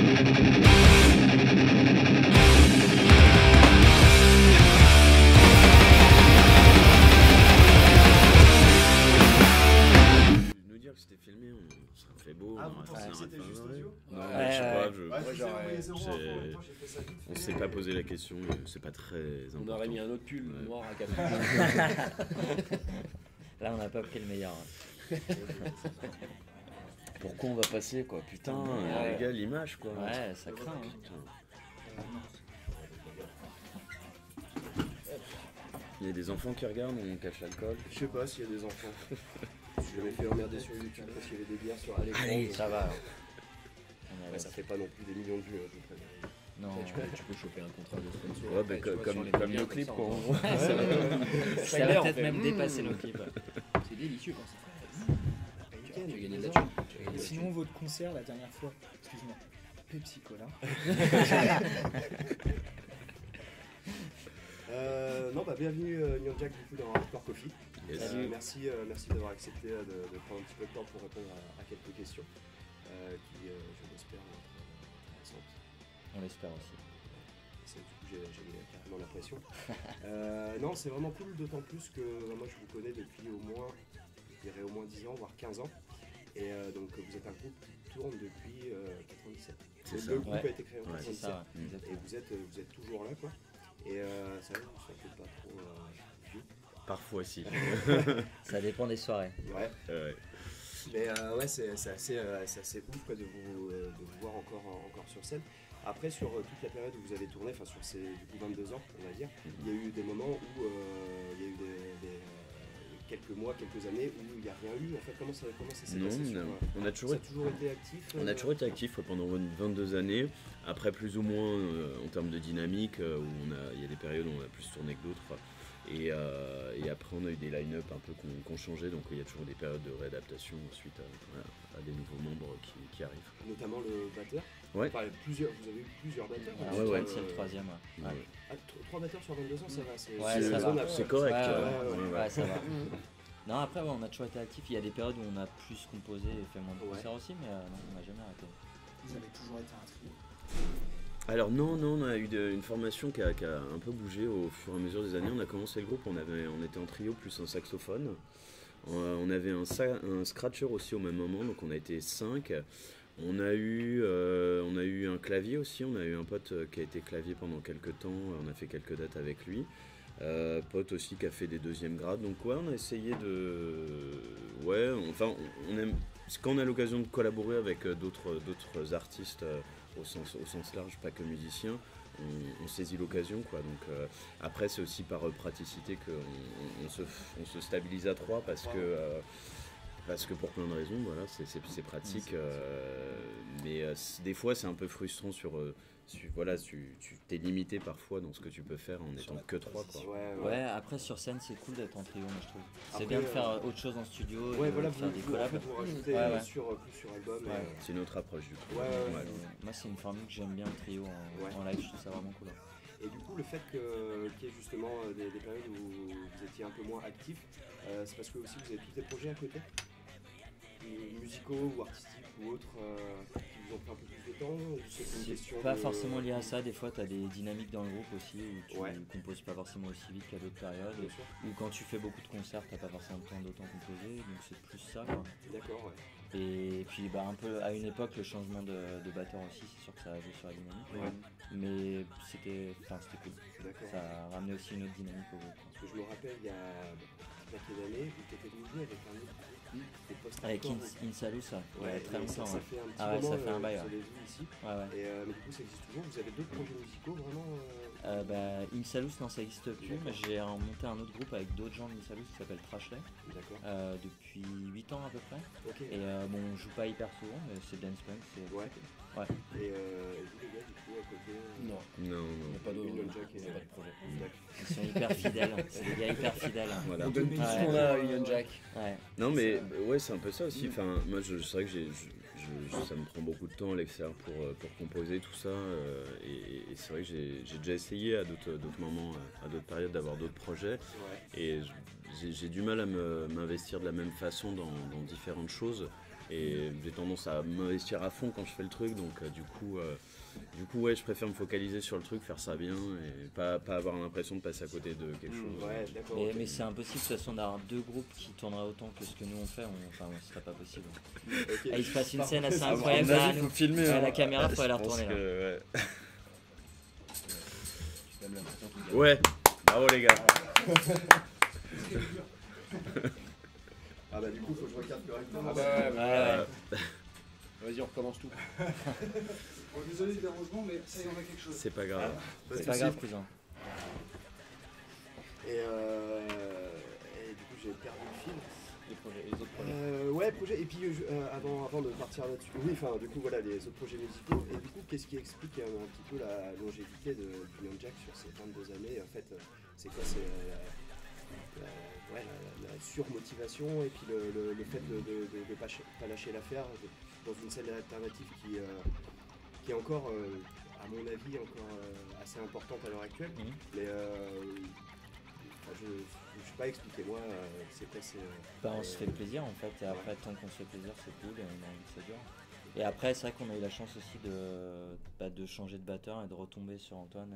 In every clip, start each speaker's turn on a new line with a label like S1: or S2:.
S1: Nous dire que c'était filmé, on serait fait beau.
S2: Ah, vous pensez que c'était juste audio?
S1: Non, je sais pas, on s'est pas posé la question, c'est pas très important.
S3: On aurait mis un autre pull noir à cap.
S4: Là, on n'a pas pris le meilleur.
S1: Pourquoi on va passer quoi? Putain,
S4: Ouais.
S1: les gars, l'image quoi.
S4: Ouais, ça craint. Hein.
S1: Putain. Il y a des enfants qui regardent, on cache l'alcool.
S3: Je sais pas s'il y a des enfants. Je m'ai fait emmerder sur YouTube parce qu'il y avait des bières sur l'écran.
S1: Allez,
S4: Ça va.
S3: Ouais, ça fait pas non plus des millions de vues à peu près.
S4: Non.
S3: Tu peux choper un contrat de sponsor.
S1: Ouais, bah, comme nos clips quoi.
S4: Ça va peut-être même dépasser nos clips.
S3: C'est délicieux quand ça. Tu as gagné de la thune.
S2: Et sinon, votre concert la dernière fois, excuse-moi, Pepsi Cola.
S3: Non, bah bienvenue Neon Jack du coup dans Hardcore Coffee.
S1: Yes.
S3: Merci d'avoir accepté de prendre un petit peu de temps pour répondre à quelques questions qui, je l'espère, vont être intéressantes.
S4: On l'espère aussi.
S3: Du coup, j'ai carrément l'impression. Non, c'est vraiment cool, d'autant plus que moi je vous connais depuis au moins, je dirais au moins 10 ans, voire 15 ans. Et donc vous êtes un groupe qui tourne depuis 97.
S1: C'est ça.
S3: Le groupe
S4: Ouais.
S3: a été créé en
S4: Ouais,
S3: 97.
S4: c'est ça. Ouais.
S3: Et vous êtes toujours là quoi. Et ça va, vous ne sentez pas trop vieux.
S1: Parfois si.
S4: Ça dépend des soirées.
S3: Ouais.
S1: Ouais.
S3: Mais ouais, c'est assez ouf quoi, de vous voir encore sur scène. Après, sur toute la période où vous avez tourné, enfin sur ces du coup, 22 ans, on va dire, il y a eu des moments où il y a eu quelques mois, quelques années où il n'y a rien eu. En fait, comment ça s'est
S1: Non,
S3: passé sur,
S1: on a toujours
S3: ça a toujours été actif.
S1: On a toujours été actifs pendant 22 années. Après, plus ou moins en termes de dynamique, où il y a des périodes où on a plus tourné que d'autres. Et après, on a eu des line-up un peu qui ont changé. Donc, il y a toujours des périodes de réadaptation suite à des nouveaux membres qui arrivent.
S3: Notamment le batteur.
S1: Ouais.
S3: Enfin, vous avez eu plusieurs batteurs.
S4: Alors,
S1: ouais.
S4: C'est le troisième. Ouais.
S1: Ouais.
S3: Ah, 3 batteurs sur 22 ans, ça va.
S4: Ouais, ça va.
S3: raisonnable.
S1: C'est correct.
S4: Ouais, ça va. Non, après, ouais, on a toujours été actifs. Il y a des périodes où on a plus composé et fait moins de concerts aussi, mais non, on n'a jamais arrêté.
S2: Vous avez toujours été un trio.
S1: Alors non, on a eu une formation qui a un peu bougé au fur et à mesure des années. On a commencé le groupe, on était en trio plus un saxophone. On avait un scratcher aussi au même moment, donc on a été 5. On a eu un clavier aussi, on a eu un pote qui a été clavier pendant quelques temps, on a fait quelques dates avec lui. Pote aussi qui a fait des deuxièmes grades, donc ouais, on a essayé de... Ouais, enfin, on aime... Quand on a l'occasion de collaborer avec d'autres artistes au sens large, pas que musiciens, on saisit l'occasion quoi. Donc après c'est aussi par praticité qu'on se stabilise à 3 parce que pour plein de raisons, voilà, c'est pratique, mais des fois c'est un peu frustrant voilà, tu t'es limité parfois dans ce que tu peux faire en étant que 3 quoi.
S4: Ouais, après sur scène c'est cool d'être en trio, moi je trouve. C'est
S3: Après,
S4: bien de faire autre chose en studio,
S3: Ouais,
S4: et
S3: voilà,
S4: de faire des
S3: vous
S4: collabs.
S3: rajoutez
S4: Ouais.
S3: plus sur album.
S4: Ouais.
S1: C'est une autre approche du coup.
S3: Ouais.
S4: Moi c'est une formule que j'aime bien, le trio en live, je trouve ça vraiment cool.
S3: Et du coup, le fait qu'il y ait justement des périodes où vous étiez un peu moins actif, c'est parce que aussi vous avez tous des projets à côté, musicaux ou artistiques ou autres, qui vous ont pris un peu plus de temps. C'est une question
S4: pas forcément lié à ça, des fois tu as des dynamiques dans le groupe aussi où tu
S3: Ouais.
S4: composes pas forcément aussi vite qu'à d'autres périodes,
S3: Bien sûr.
S4: ou quand tu fais beaucoup de concerts t'as pas forcément le temps d'autant composer, donc c'est plus ça quoi.
S3: D'accord, ouais.
S4: Et puis un peu à une époque le changement de batteur aussi, c'est sûr que ça a joué sur la dynamique,
S3: Ouais.
S4: mais c'était cool.
S3: D'accord.
S4: Ça a ramené aussi une autre dynamique au groupe.
S3: Parce que je me rappelle, il y a quelques années, vous étiez venu avec un autre groupe, des
S4: Avec
S3: post-hardcore.
S4: Insalou, ça, il y a très
S3: ça,
S4: longtemps.
S3: ça
S4: Ouais.
S3: fait un petit
S4: Ah ouais,
S3: moment,
S4: ça fait un bail.
S3: vous
S4: Ouais.
S3: avez vu ici.
S4: Ouais.
S3: Et mais du coup, ça existe toujours. Vous avez d'autres projets musicaux vraiment
S4: Insalus, non, ça existe plus, mais j'ai monté un autre groupe avec d'autres gens d'Insalus qui s'appelle Trashley
S3: D'accord.
S4: depuis 8 ans à peu près.
S3: Ok.
S4: Et bon, on joue pas hyper souvent, mais c'est dance punk.
S3: Ouais.
S4: Ouais.
S3: Et vous les gars, du coup, à côté.
S1: Non.
S3: Il n'y a pas de
S5: Union
S3: Jack et
S5: pas de projet.
S3: D'accord.
S4: Ils sont hyper fidèles, c'est des gars hyper fidèles.
S1: Voilà.
S5: On donne tout ce
S4: Ouais.
S5: qu'on a à Union Jack.
S4: Ouais.
S1: Non mais ouais, c'est un peu ça aussi. Enfin, moi c'est vrai que ça me prend beaucoup de temps à l'extérieur pour composer tout ça, et c'est vrai que j'ai déjà essayé à d'autres moments, à d'autres périodes d'avoir d'autres projets,
S3: Ouais.
S1: et j'ai du mal à m'investir de la même façon dans différentes choses. Et j'ai tendance à m'investir à fond quand je fais le truc, donc du coup, ouais, je préfère me focaliser sur le truc, faire ça bien et pas avoir l'impression de passer à côté de quelque chose.
S3: Ouais, d'accord.
S4: Mais c'est impossible de toute façon d'avoir 2 groupes qui tourneraient autant que ce que nous on fait, ce serait pas possible.
S3: Ok.
S4: Il se passe une scène assez
S1: À mon
S4: incroyable.
S1: avis, faut filmer.
S4: La caméra, faut
S1: je
S4: la
S1: pense
S4: retourner là.
S1: que,
S5: J'ai même l'impression qu'il y a-
S1: ouais, bravo les gars.
S3: Ah bah du coup, faut que je regarde correctement.
S5: Ah bah,
S4: Ouais.
S5: Vas-y, on recommence tout.
S6: Bon, désolé du dérangement, mais ça y est, on a quelque chose.
S1: C'est pas grave.
S3: Parce
S4: C'est
S3: que
S4: pas grave, cousin.
S3: Et du coup, j'ai perdu le fil.
S5: Les autres projets.
S3: Ouais, projet. Et puis avant de partir là-dessus, oui, enfin, du coup, voilà, les autres projets musicaux. Et du coup, qu'est-ce qui explique un petit peu la longévité du Young Jack sur ces 22 années? En fait, c'est quoi? C'est la surmotivation et puis le fait de pas lâcher l'affaire dans une scène alternative qui est encore, à mon avis, encore assez importante à l'heure actuelle.
S4: Mhm.
S3: Mais je ne sais pas expliquer. Moi, c'est quoi?
S4: On se fait plaisir en fait, et après tant qu'on se fait plaisir c'est cool et on a envie que ça dure. Et après c'est vrai qu'on a eu la chance aussi de changer de batteur et de retomber sur Antoine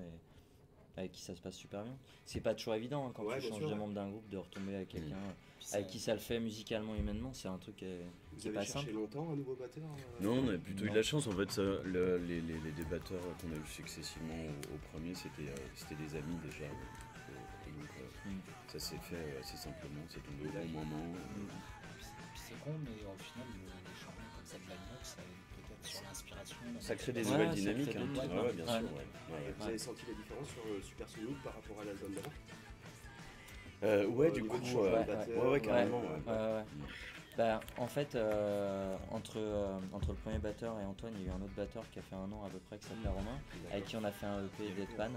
S4: avec qui ça se passe super bien. C'est pas toujours évident quand
S3: Ouais,
S4: tu
S3: bien
S4: changes
S3: sûr,
S4: de
S3: ouais.
S4: membre d'un groupe de retomber avec quelqu'un
S2: Puis
S4: avec qui ça le fait musicalement, humainement, c'est un truc qui
S3: Vous
S4: est
S3: avez
S4: pas
S3: cherché
S4: simple.
S3: longtemps un nouveau batteur?
S1: Non, on a plutôt eu
S4: Non.
S1: de la chance. En fait, les débatteurs qu'on a eu successivement au premier, c'était des amis déjà. Et donc, ça s'est fait assez simplement. C'est tombé au bon moment.
S2: Puis c'est con, mais au final, le changement comme ça de line-up, ça aide peut-être sur l'inspiration.
S1: Ça crée des
S4: Ouais,
S1: nouvelles
S4: ça
S1: dynamiques.
S4: crée
S1: Hein.
S4: des trucs,
S1: Ouais, bien
S4: ouais.
S1: sûr. Ouais.
S3: Vous avez senti la différence sur Supersonic par rapport à l'album d'avant?
S1: Ouais,
S3: Au
S1: du
S3: niveau
S1: coup,
S3: du changement de batteur,
S1: ouais, carrément.
S4: Ouais. En fait, entre le premier batteur et Antoine, il y a eu un autre batteur qui a fait 1 an à peu près, qui s'appelait Romain, avec qui on a fait un EP Deadpan.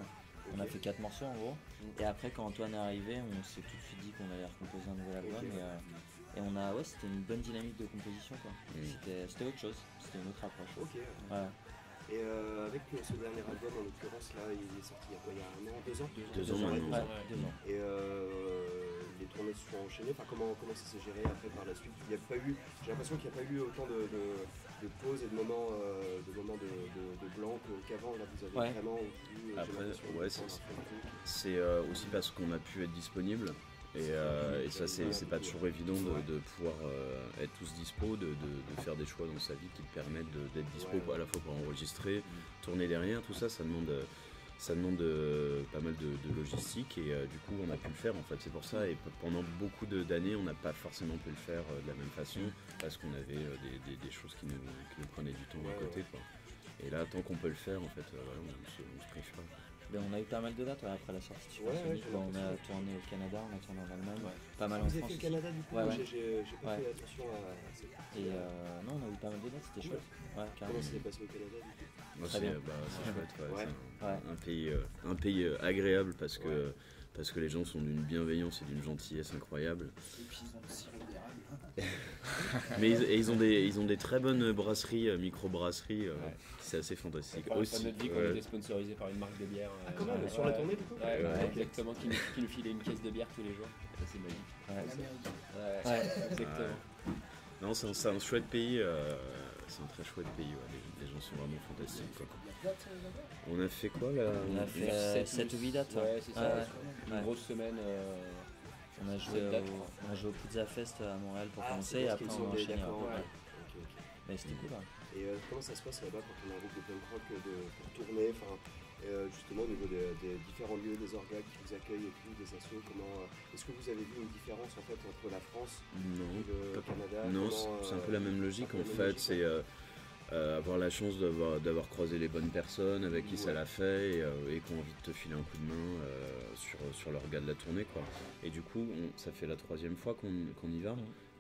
S4: On a fait 4 morceaux en gros. Et après, quand Antoine est arrivé, on s'est tout de suite dit qu'on allait recomposer un nouvel album. Et c'était une bonne dynamique de composition quoi. C'était autre chose, c'était une autre approche.
S3: Ok.
S4: Ouais.
S3: Et avec ce dernier album, en l'occurrence, là, il est sorti il y a quoi? Il y a 1 an, 2 ans?
S1: 2 ans maintenant.
S4: Ouais, 2 ans.
S3: Et les tournées se sont enchaînées. Enfin, comment ça s'est géré après par la suite? Il y a pas eu, j'ai l'impression qu'il n'y a pas eu autant de pauses et de moments de blanc qu'avant. Là, vous avez
S4: Ouais.
S3: vraiment voulu,
S1: Après,
S3: j'ai l'impression,
S1: ouais,
S3: prendre un peu.
S1: C'est aussi parce qu'on a pu être disponible. Et ça, c'est pas toujours évident de pouvoir être tous dispo, de faire des choix dans sa vie qui te permettent d'être dispo à la fois pour enregistrer, tourner derrière, tout ça, ça demande pas mal de logistique et du coup on a pu le faire en fait. C'est pour ça, et pendant beaucoup d'années on n'a pas forcément pu le faire de la même façon parce qu'on avait des choses qui nous prenaient du temps à côté quoi. Et là, tant qu'on peut le faire, en fait, voilà, on se prive pas.
S4: Ben, on a eu pas mal de dates après la sortie de
S3: Ouais,
S4: Supersonic.
S3: j'ai
S4: On a
S3: l'impression.
S4: tourné au Canada, on a tourné en Allemagne, pas mal en
S3: Vous avez
S4: France.
S3: fait le
S4: aussi.
S3: Canada du coup?
S4: Ouais, ouais.
S3: J'ai pas
S4: Ouais.
S3: fait attention à cette partie.
S4: Et non, on a eu pas mal de dates, c'était chouette. Ouais, carrément.
S3: Comment ça s'est passé au Canada du coup?
S1: Moi,
S4: Très bien.
S1: c'est chouette, ouais,
S3: Ouais.
S1: c'est un pays agréable parce que les gens sont d'une bienveillance et d'une gentillesse incroyable.
S2: Et puis ils ont le sirop d'érable.
S1: Mais ils ont des très bonnes brasseries, micro-brasseries, c'est assez fantastique.
S5: Pour la fin de
S1: Aussi,
S5: notre vie, qu'on était sponsorisé par une marque de bière.
S3: Ah, quand même, sur la tournée du coup?
S5: Ouais,
S1: Ouais.
S5: exactement, qui nous filait une caisse de bière tous les jours. Ça, c'est magique.
S4: Ouais.
S2: L'américain.
S5: Ouais, exactement.
S1: Non, c'est un chouette pays, c'est un très chouette pays, les gens sont vraiment fantastiques. Quoi. On a fait quoi là?
S4: On a fait 7 ou 8 dates.
S5: Ouais, c'est ça.
S4: Ouais.
S5: Une
S4: Ouais.
S5: grosse semaine.
S4: On a joué au Pizza Fest à Montréal pour commencer et
S3: c'est
S4: après
S3: parce
S4: on a
S3: qu'ils sont
S4: enchaîné.
S3: d'accord,
S4: Ouais.
S3: ouais. Ok.
S4: Mais c'était cool. Hein.
S3: Et comment ça se passe là-bas quand on a un groupe de punk rock pour tourner, justement au niveau des différents lieux, des orgas qui vous accueillent et tout, des assos, est-ce que vous avez vu une différence en fait entre la France
S1: Non,
S3: et le Canada?
S1: non,
S3: Comment,
S1: c'est un peu la même logique
S3: un peu
S1: en
S3: la même
S1: fait,
S3: logique,
S1: c'est avoir la chance d'avoir croisé les bonnes personnes avec qui ça l'a fait et qui ont envie de te filer un coup de main sur l'orga de la tournée quoi. Et du coup, ça fait la 3e fois qu'on y va.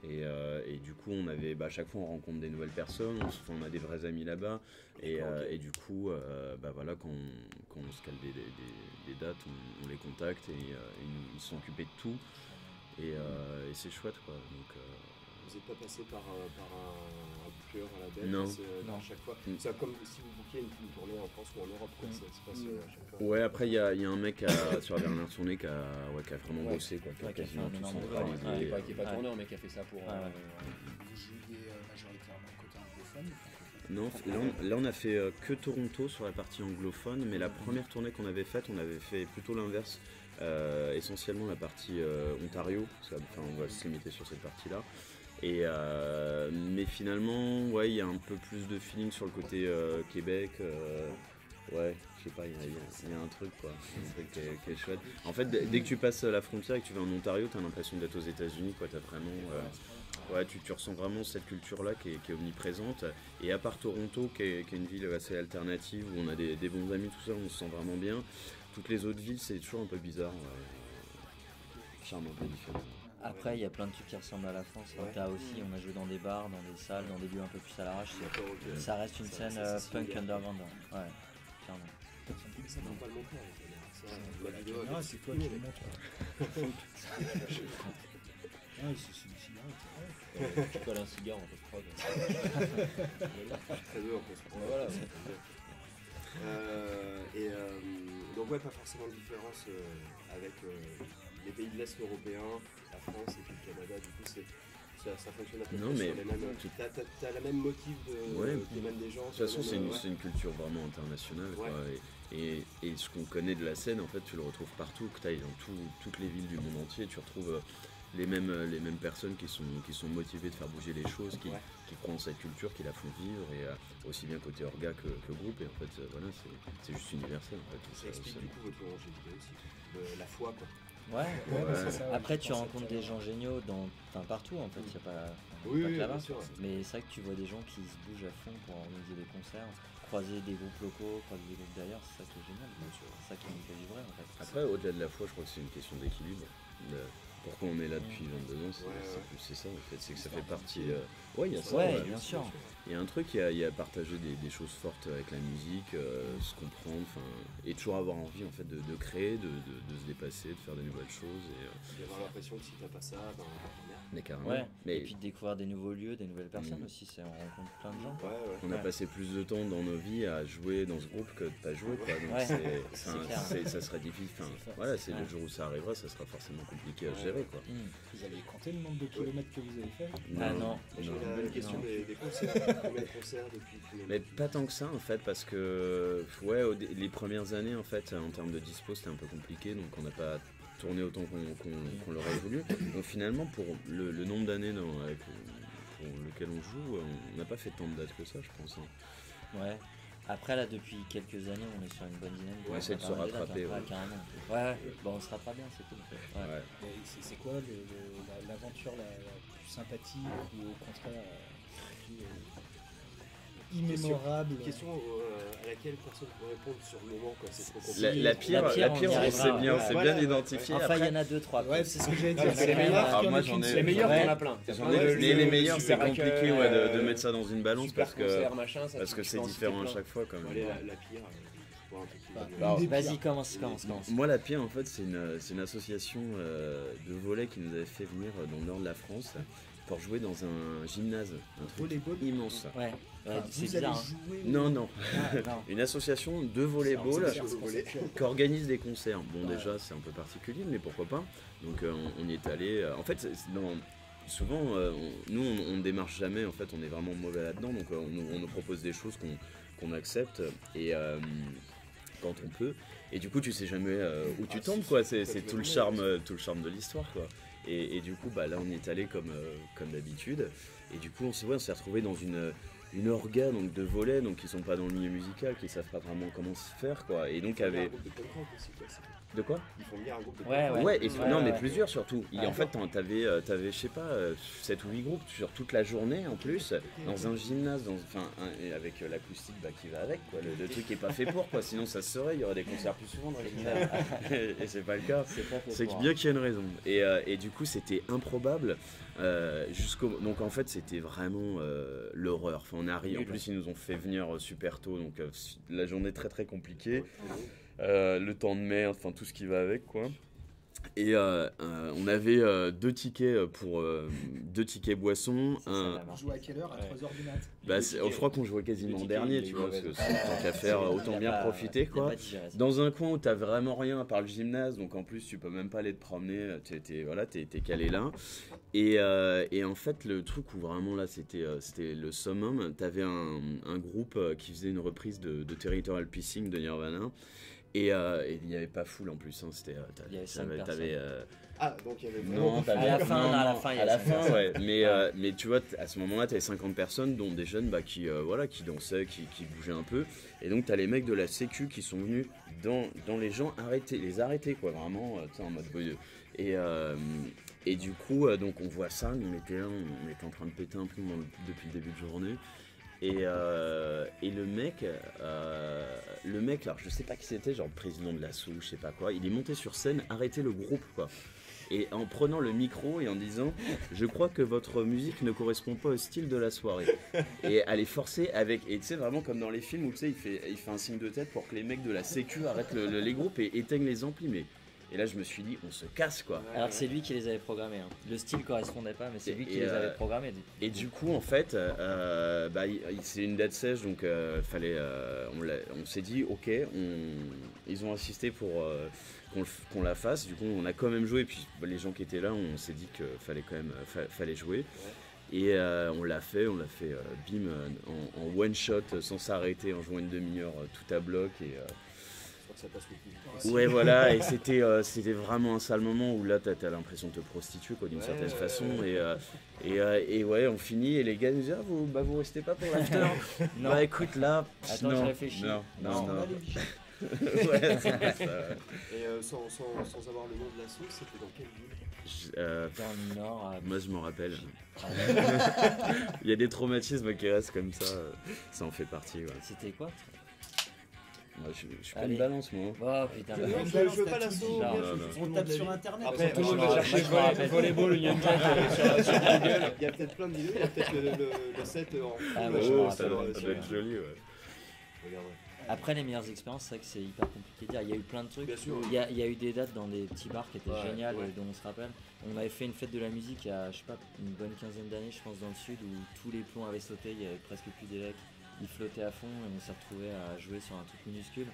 S1: Et du coup, à chaque fois on rencontre des nouvelles personnes, on a des vrais amis là-bas. Et du coup, voilà, quand on se cale des dates, on les contacte et ils sont occupés de tout. Et c'est chouette quoi. Donc,
S3: Vous n'êtes pas passé par un cœur, à la bête.
S1: Non.
S3: À chaque fois.
S1: Mm.
S3: C'est comme si vous bookiez une tournée en France ou en Europe, quoi. Ça se passe à chaque fois.
S1: Ouais, après, il y a un mec sur la dernière tournée qui a vraiment bossé, quoi, qui a
S4: Ouais, qui a fait
S1: quasiment
S4: un
S1: tout
S4: énorme
S1: centralisé.
S4: boulot, ouais.
S5: Qui est pas tourneur, mais qui a fait ça pour.
S2: Vous jouiez majoritairement côté anglophone ou francophone?
S1: Non, là on a fait que Toronto sur la partie anglophone, mais la première tournée qu'on avait faite, on avait fait plutôt l'inverse, essentiellement la partie Ontario, enfin, on va se limiter sur cette partie-là. Mais finalement, ouais, il y a un peu plus de feeling sur le côté Québec. Ouais, je sais pas, il y a un truc quoi, un truc qui est chouette. En fait, dès que tu passes la frontière et que tu vas en Ontario, t'as l'impression d'être aux États-Unis, quoi. T'as vraiment, ouais, tu ressens vraiment cette culture-là qui est omniprésente. Et à part Toronto, qui est une ville assez alternative où on a des bons amis, tout ça, on se sent vraiment bien. Toutes les autres villes, c'est toujours un peu bizarre, charme un peu différent.
S4: Après, il y a plein de trucs qui ressemblent à la France.
S3: Ouais.
S4: T'as aussi, on a joué dans des bars, dans des salles, dans des lieux un peu plus à l'arrache.
S3: D'accord, ok.
S4: Ça reste une scène
S3: Ça, c'est
S4: punk
S3: similaire.
S4: underground. Ouais, clairement.
S3: Ça ne pas le montrer, la vidéo.
S2: Ah, c'est toi qui le montres. Ah, c'est une cigarette.
S5: Tu colles un cigare en fait prod.
S3: Très bien, en fait.
S5: Voilà.
S3: Donc ouais, pas forcément de différence avec les pays de l'Est européen, la France et puis le Canada. Du coup, ça fonctionne à peu
S1: Non,
S3: près
S1: mais
S3: sur les mêmes. T'as la même motif
S1: Ouais.
S3: même des gens.
S1: De toute façon, c'est
S3: ouais.
S1: une culture vraiment internationale, quoi.
S3: Ouais.
S1: Et ce qu'on connaît de la scène, en fait, tu le retrouves partout, que tu ailles dans toutes les villes du monde entier, tu retrouves les mêmes personnes qui sont motivées de faire bouger les choses, qui croient en cette culture, qui la font vivre, et aussi bien côté orga que groupe, et en fait, voilà, c'est juste universel, en fait. Tout
S3: Ça explique du coup votre longévité aussi. La foi, quoi.
S4: Ouais.
S2: C'est ça,
S4: Après,
S2: je
S4: tu
S2: pensais
S4: rencontres
S2: que-
S4: des gens géniaux partout en fait. Il n'y a pas,
S3: Oui,
S4: pas
S3: oui,
S4: que là-bas.
S3: bien sûr.
S4: Mais c'est vrai que tu vois des gens qui se bougent à fond pour organiser des concerts, croiser des groupes locaux, croiser des groupes d'ailleurs. C'est ça qui est génial. C'est ça qui nous fait vibrer en fait.
S1: Après, au-delà de la foi, je crois que c'est une question d'équilibre. Pourquoi on est là depuis 22 ans, c'est ça, en fait, c'est que ça fait partie... Ouais, il y a ça.
S4: Ouais, bien sûr.
S1: Il y a un truc, il y a partager des choses fortes avec la musique, se comprendre, et toujours avoir envie en fait de créer, de se dépasser, de faire de nouvelles choses.
S3: Et avoir l'impression que si t'as pas ça, ben
S1: Mais carrément.
S4: Ouais.
S1: Mais
S4: Et puis de découvrir des nouveaux lieux, des nouvelles personnes aussi. On rencontre plein de gens.
S3: ouais.
S1: on a passé plus de temps dans nos vies à jouer dans ce groupe que de pas jouer, quoi. Donc
S4: Ouais,
S1: c'est
S4: clair.
S1: ça serait difficile. Enfin,
S2: C'est
S1: voilà, c'est
S4: Ouais.
S1: le jour où ça arrivera, ça sera forcément compliqué à gérer, quoi.
S2: Vous avez compté le nombre de kilomètres que vous avez fait?
S4: Ah non.
S3: J'ai
S1: non.
S3: la question des concerts. Combien de concerts depuis combien de
S1: Mais
S3: temps
S1: pas tant que ça en fait, parce que ouais, les premières années en fait, en termes de dispo, c'était un peu compliqué, donc on n'a pas tourné autant qu'on l'aurait voulu. Donc finalement, pour le nombre d'années pour lequel on joue, on n'a pas fait tant de dates que ça, je pense. Hein.
S4: Ouais. Après là, depuis quelques années, on est sur une bonne dynamique.
S1: On essaie de se
S4: Pas mal dates,
S1: rattraper,
S4: hein.
S1: ouais.
S4: Carrément. Ouais. Bon, on se rattrape bien, c'est cool. Ouais.
S1: Ouais.
S2: Et c'est quoi l'aventure la plus sympathique ou au contraire plus immémorable?
S3: Question à laquelle personne ne peut répondre sur le moment, quoi. C'est trop compliqué.
S1: La pire,
S4: La pire,
S1: on
S4: on y
S1: sait
S4: arrivera.
S1: bien,
S3: Ouais,
S1: c'est
S3: voilà,
S1: bien identifié.
S4: Enfin, il y
S1: Après,
S4: en a 2-3.
S2: Ouais, c'est ce que j'allais dire.
S5: c'est les meilleurs.
S1: Ah, moi, j'en ai-
S5: Les meilleurs,
S4: Ouais.
S5: t'en as plein.
S1: les meilleurs, c'est
S5: super
S1: compliqué
S5: accueil,
S1: de mettre ça dans une balance
S5: super
S1: parce que
S5: concert, machin, ça, tu
S1: c'est
S5: peux en
S1: différent à
S5: citer plein.
S1: chaque fois quand
S3: Bon,
S1: même.
S3: allez, la pire, pour un peu plus
S2: Bah,
S3: de-
S1: Alors,
S2: Une des
S4: Vas-y,
S2: pires.
S4: commence.
S1: Moi, la pire, en fait, c'est une association de volets qui nous avait fait venir dans le nord de la France pour jouer dans un gymnase, un truc
S2: Volleyball.
S1: immense.
S4: Ouais.
S2: Enfin,
S4: C'est
S2: vous allez
S4: bizarre.
S2: jouer.
S1: Non,
S4: Ah, non.
S1: une association de volleyball
S2: C'est conceptuel.
S1: qui organise des concerts. Bon,
S2: Ouais.
S1: déjà, c'est un peu particulier, mais pourquoi pas. Donc, on y est allé. En fait, souvent, nous, on ne démarche jamais. En fait, on est vraiment mauvais là-dedans. Donc, on nous propose des choses qu'on accepte. Et quand on peut. Et du coup, tu sais jamais où tu tombes, quoi. C'est tout le charme de l'histoire, quoi. Et du coup, bah, là, on y est allé comme d'habitude. Et du coup, on s'est retrouvé dans une orga donc, de volets, donc qui sont pas dans le milieu musical, qui savent pas vraiment comment se faire, quoi. Et donc,
S3: Il y a un
S1: avait.
S3: groupe de punk rock aussi, quoi.
S1: De quoi?
S3: Ils font venir un groupe de punk
S4: Ouais,
S3: rock.
S1: Ouais, non, mais
S4: ouais.
S1: plusieurs surtout. Et
S4: Ouais.
S1: en fait, t'avais, je sais pas, 7 ou 8 groupes sur toute la journée en plus, dans un gymnase, et avec l'acoustique qui va avec, quoi. Le truc est pas fait pour, quoi. Sinon, ça se serait, il y aurait des concerts plus souvent dans les gymnases. Et c'est pas le cas.
S4: C'est pas fait
S1: C'est
S4: pour,
S1: bien qu'il y a une raison. Et du coup, c'était improbable. Donc en fait, c'était vraiment l'horreur. Enfin, on arrive. En plus, ils nous ont fait venir super tôt, donc la journée très très compliquée. Le temps de merde, enfin tout ce qui va avec, quoi. on avait deux tickets pour deux tickets boissons.
S4: Ça, ça
S1: un-
S4: va
S6: On
S4: marcher.
S6: joue à quelle heure? À
S5: Ouais.
S6: 3h du mat.
S1: Bah, je crois qu'on jouait quasiment en
S5: ticket,
S1: dernier,
S5: il est
S1: tu vois,
S5: mauvais.
S1: parce que tant qu'à faire,
S4: Il y
S1: autant
S4: a
S1: bien
S4: pas-
S1: profiter,
S4: il y a
S1: quoi.
S4: pas de digération.
S1: Dans un coin où t'as vraiment rien à part le gymnase, donc en plus tu peux même pas aller te promener, t'es calé là. Et en fait le truc où vraiment là c'était le summum, t'avais un groupe qui faisait une reprise de Territorial Pissing de Nirvana. Et il n'y avait pas foule en plus, hein,
S4: Il y avait 5
S1: t'avais,
S3: Ah, donc il y avait
S1: non,
S3: vraiment.
S4: À la fin, à la fin, il y
S1: à
S4: a
S1: la
S4: 5
S1: fin,
S4: personnes.
S1: ouais. Mais tu vois, à ce moment-là, tu avais 50 personnes, dont des jeunes qui dansaient, qui bougeaient un peu. Et donc, tu as les mecs de la Sécu qui sont venus dans les gens les arrêter, quoi, vraiment, tu sais, en mode. Et du coup, donc on voit ça, nous on était là, on était en train de péter un plomb depuis le début de journée. Et le mec, alors je sais pas qui c'était, genre le président de l'assaut, je sais pas quoi, il est monté sur scène, arrêter le groupe, quoi. Et en prenant le micro et en disant je crois que votre musique ne correspond pas au style de la soirée. Et à les forcer avec, et tu sais vraiment comme dans les films où tu sais il fait un signe de tête pour que les mecs de la sécu arrêtent les groupes et éteignent les amplis. Mais et là je me suis dit on se casse, quoi.
S4: Alors que c'est lui qui les avait programmés. Hein. Le style correspondait pas, mais c'est lui qui
S1: Et,
S4: les avait programmés.
S1: Et du coup, en fait, c'est une date sèche, donc on s'est dit, ok, ils ont insisté pour qu'on la fasse. Du coup, on a quand même joué. Et puis les gens qui étaient là, on s'est dit qu'il fallait quand même fallait jouer. Et on l'a fait bim, en one shot, sans s'arrêter, en jouant une demi-heure tout à bloc. Et
S3: Ça passe le plus vite.
S1: ouais, voilà, et c'était vraiment un sale moment où là t'as l'impression de te prostituer, quoi, d'une
S3: Ouais,
S1: certaine
S3: ouais,
S1: façon.
S3: ouais.
S1: Et ouais, on finit et les gars nous disent vous restez pas pour l'after.
S4: Non.
S1: Bah écoute là,
S4: Attends,
S1: non,
S4: je réfléchis.
S1: non,
S4: Non,
S1: non,
S6: On
S1: non.
S6: a les bijoux.
S1: Ouais, c'est pas ça.
S3: Et sans avoir le nom de l'assaut, c'était dans quelle ville?
S4: Dans le nord.
S1: Moi je m'en rappelle.
S4: Ah,
S1: Il y a des traumatismes qui restent comme ça en fait partie. Ouais.
S4: C'était quoi?
S1: Moi, je suis pas
S4: Allez.
S1: une balance, moi.
S4: Oh putain.
S3: Non,
S6: Ouais,
S3: je
S6: balance,
S3: veux
S6: t'as
S3: pas
S6: tout
S3: l'assaut.
S6: dit.
S4: Non,
S3: bien,
S1: non,
S3: je
S1: non.
S3: suis
S6: On
S3: mon
S6: tape
S3: avis.
S6: sur internet.
S3: Après,
S6: tout le monde
S3: moi,
S6: va
S3: je
S6: chercher
S4: me rappelle.
S5: Volleyball Union Jack sur Google.
S3: Il y a peut-être plein de vidéos, il y a peut-être le set en full,
S4: Ah,
S3: là,
S4: ouais,
S3: je
S4: je me
S3: pense,
S1: ça
S4: rappelle,
S3: sur-
S1: doit
S3: sur-
S1: être joli, ouais.
S3: Regarde, ouais.
S4: Après les meilleures expériences, c'est vrai que c'est hyper compliqué à dire. Il y a eu plein de trucs.
S3: Bien sûr.
S4: Il y a eu des dates dans des petits bars qui étaient
S3: Ouais,
S4: géniales
S3: ouais.
S4: et dont on se rappelle. On avait fait une fête de la musique il y a, je sais pas, une bonne quinzaine d'années, je pense, dans le sud, où tous les plombs avaient sauté, il y avait presque plus d'élèves. Ils flottaient à fond et on s'est retrouvés à jouer sur un truc minuscule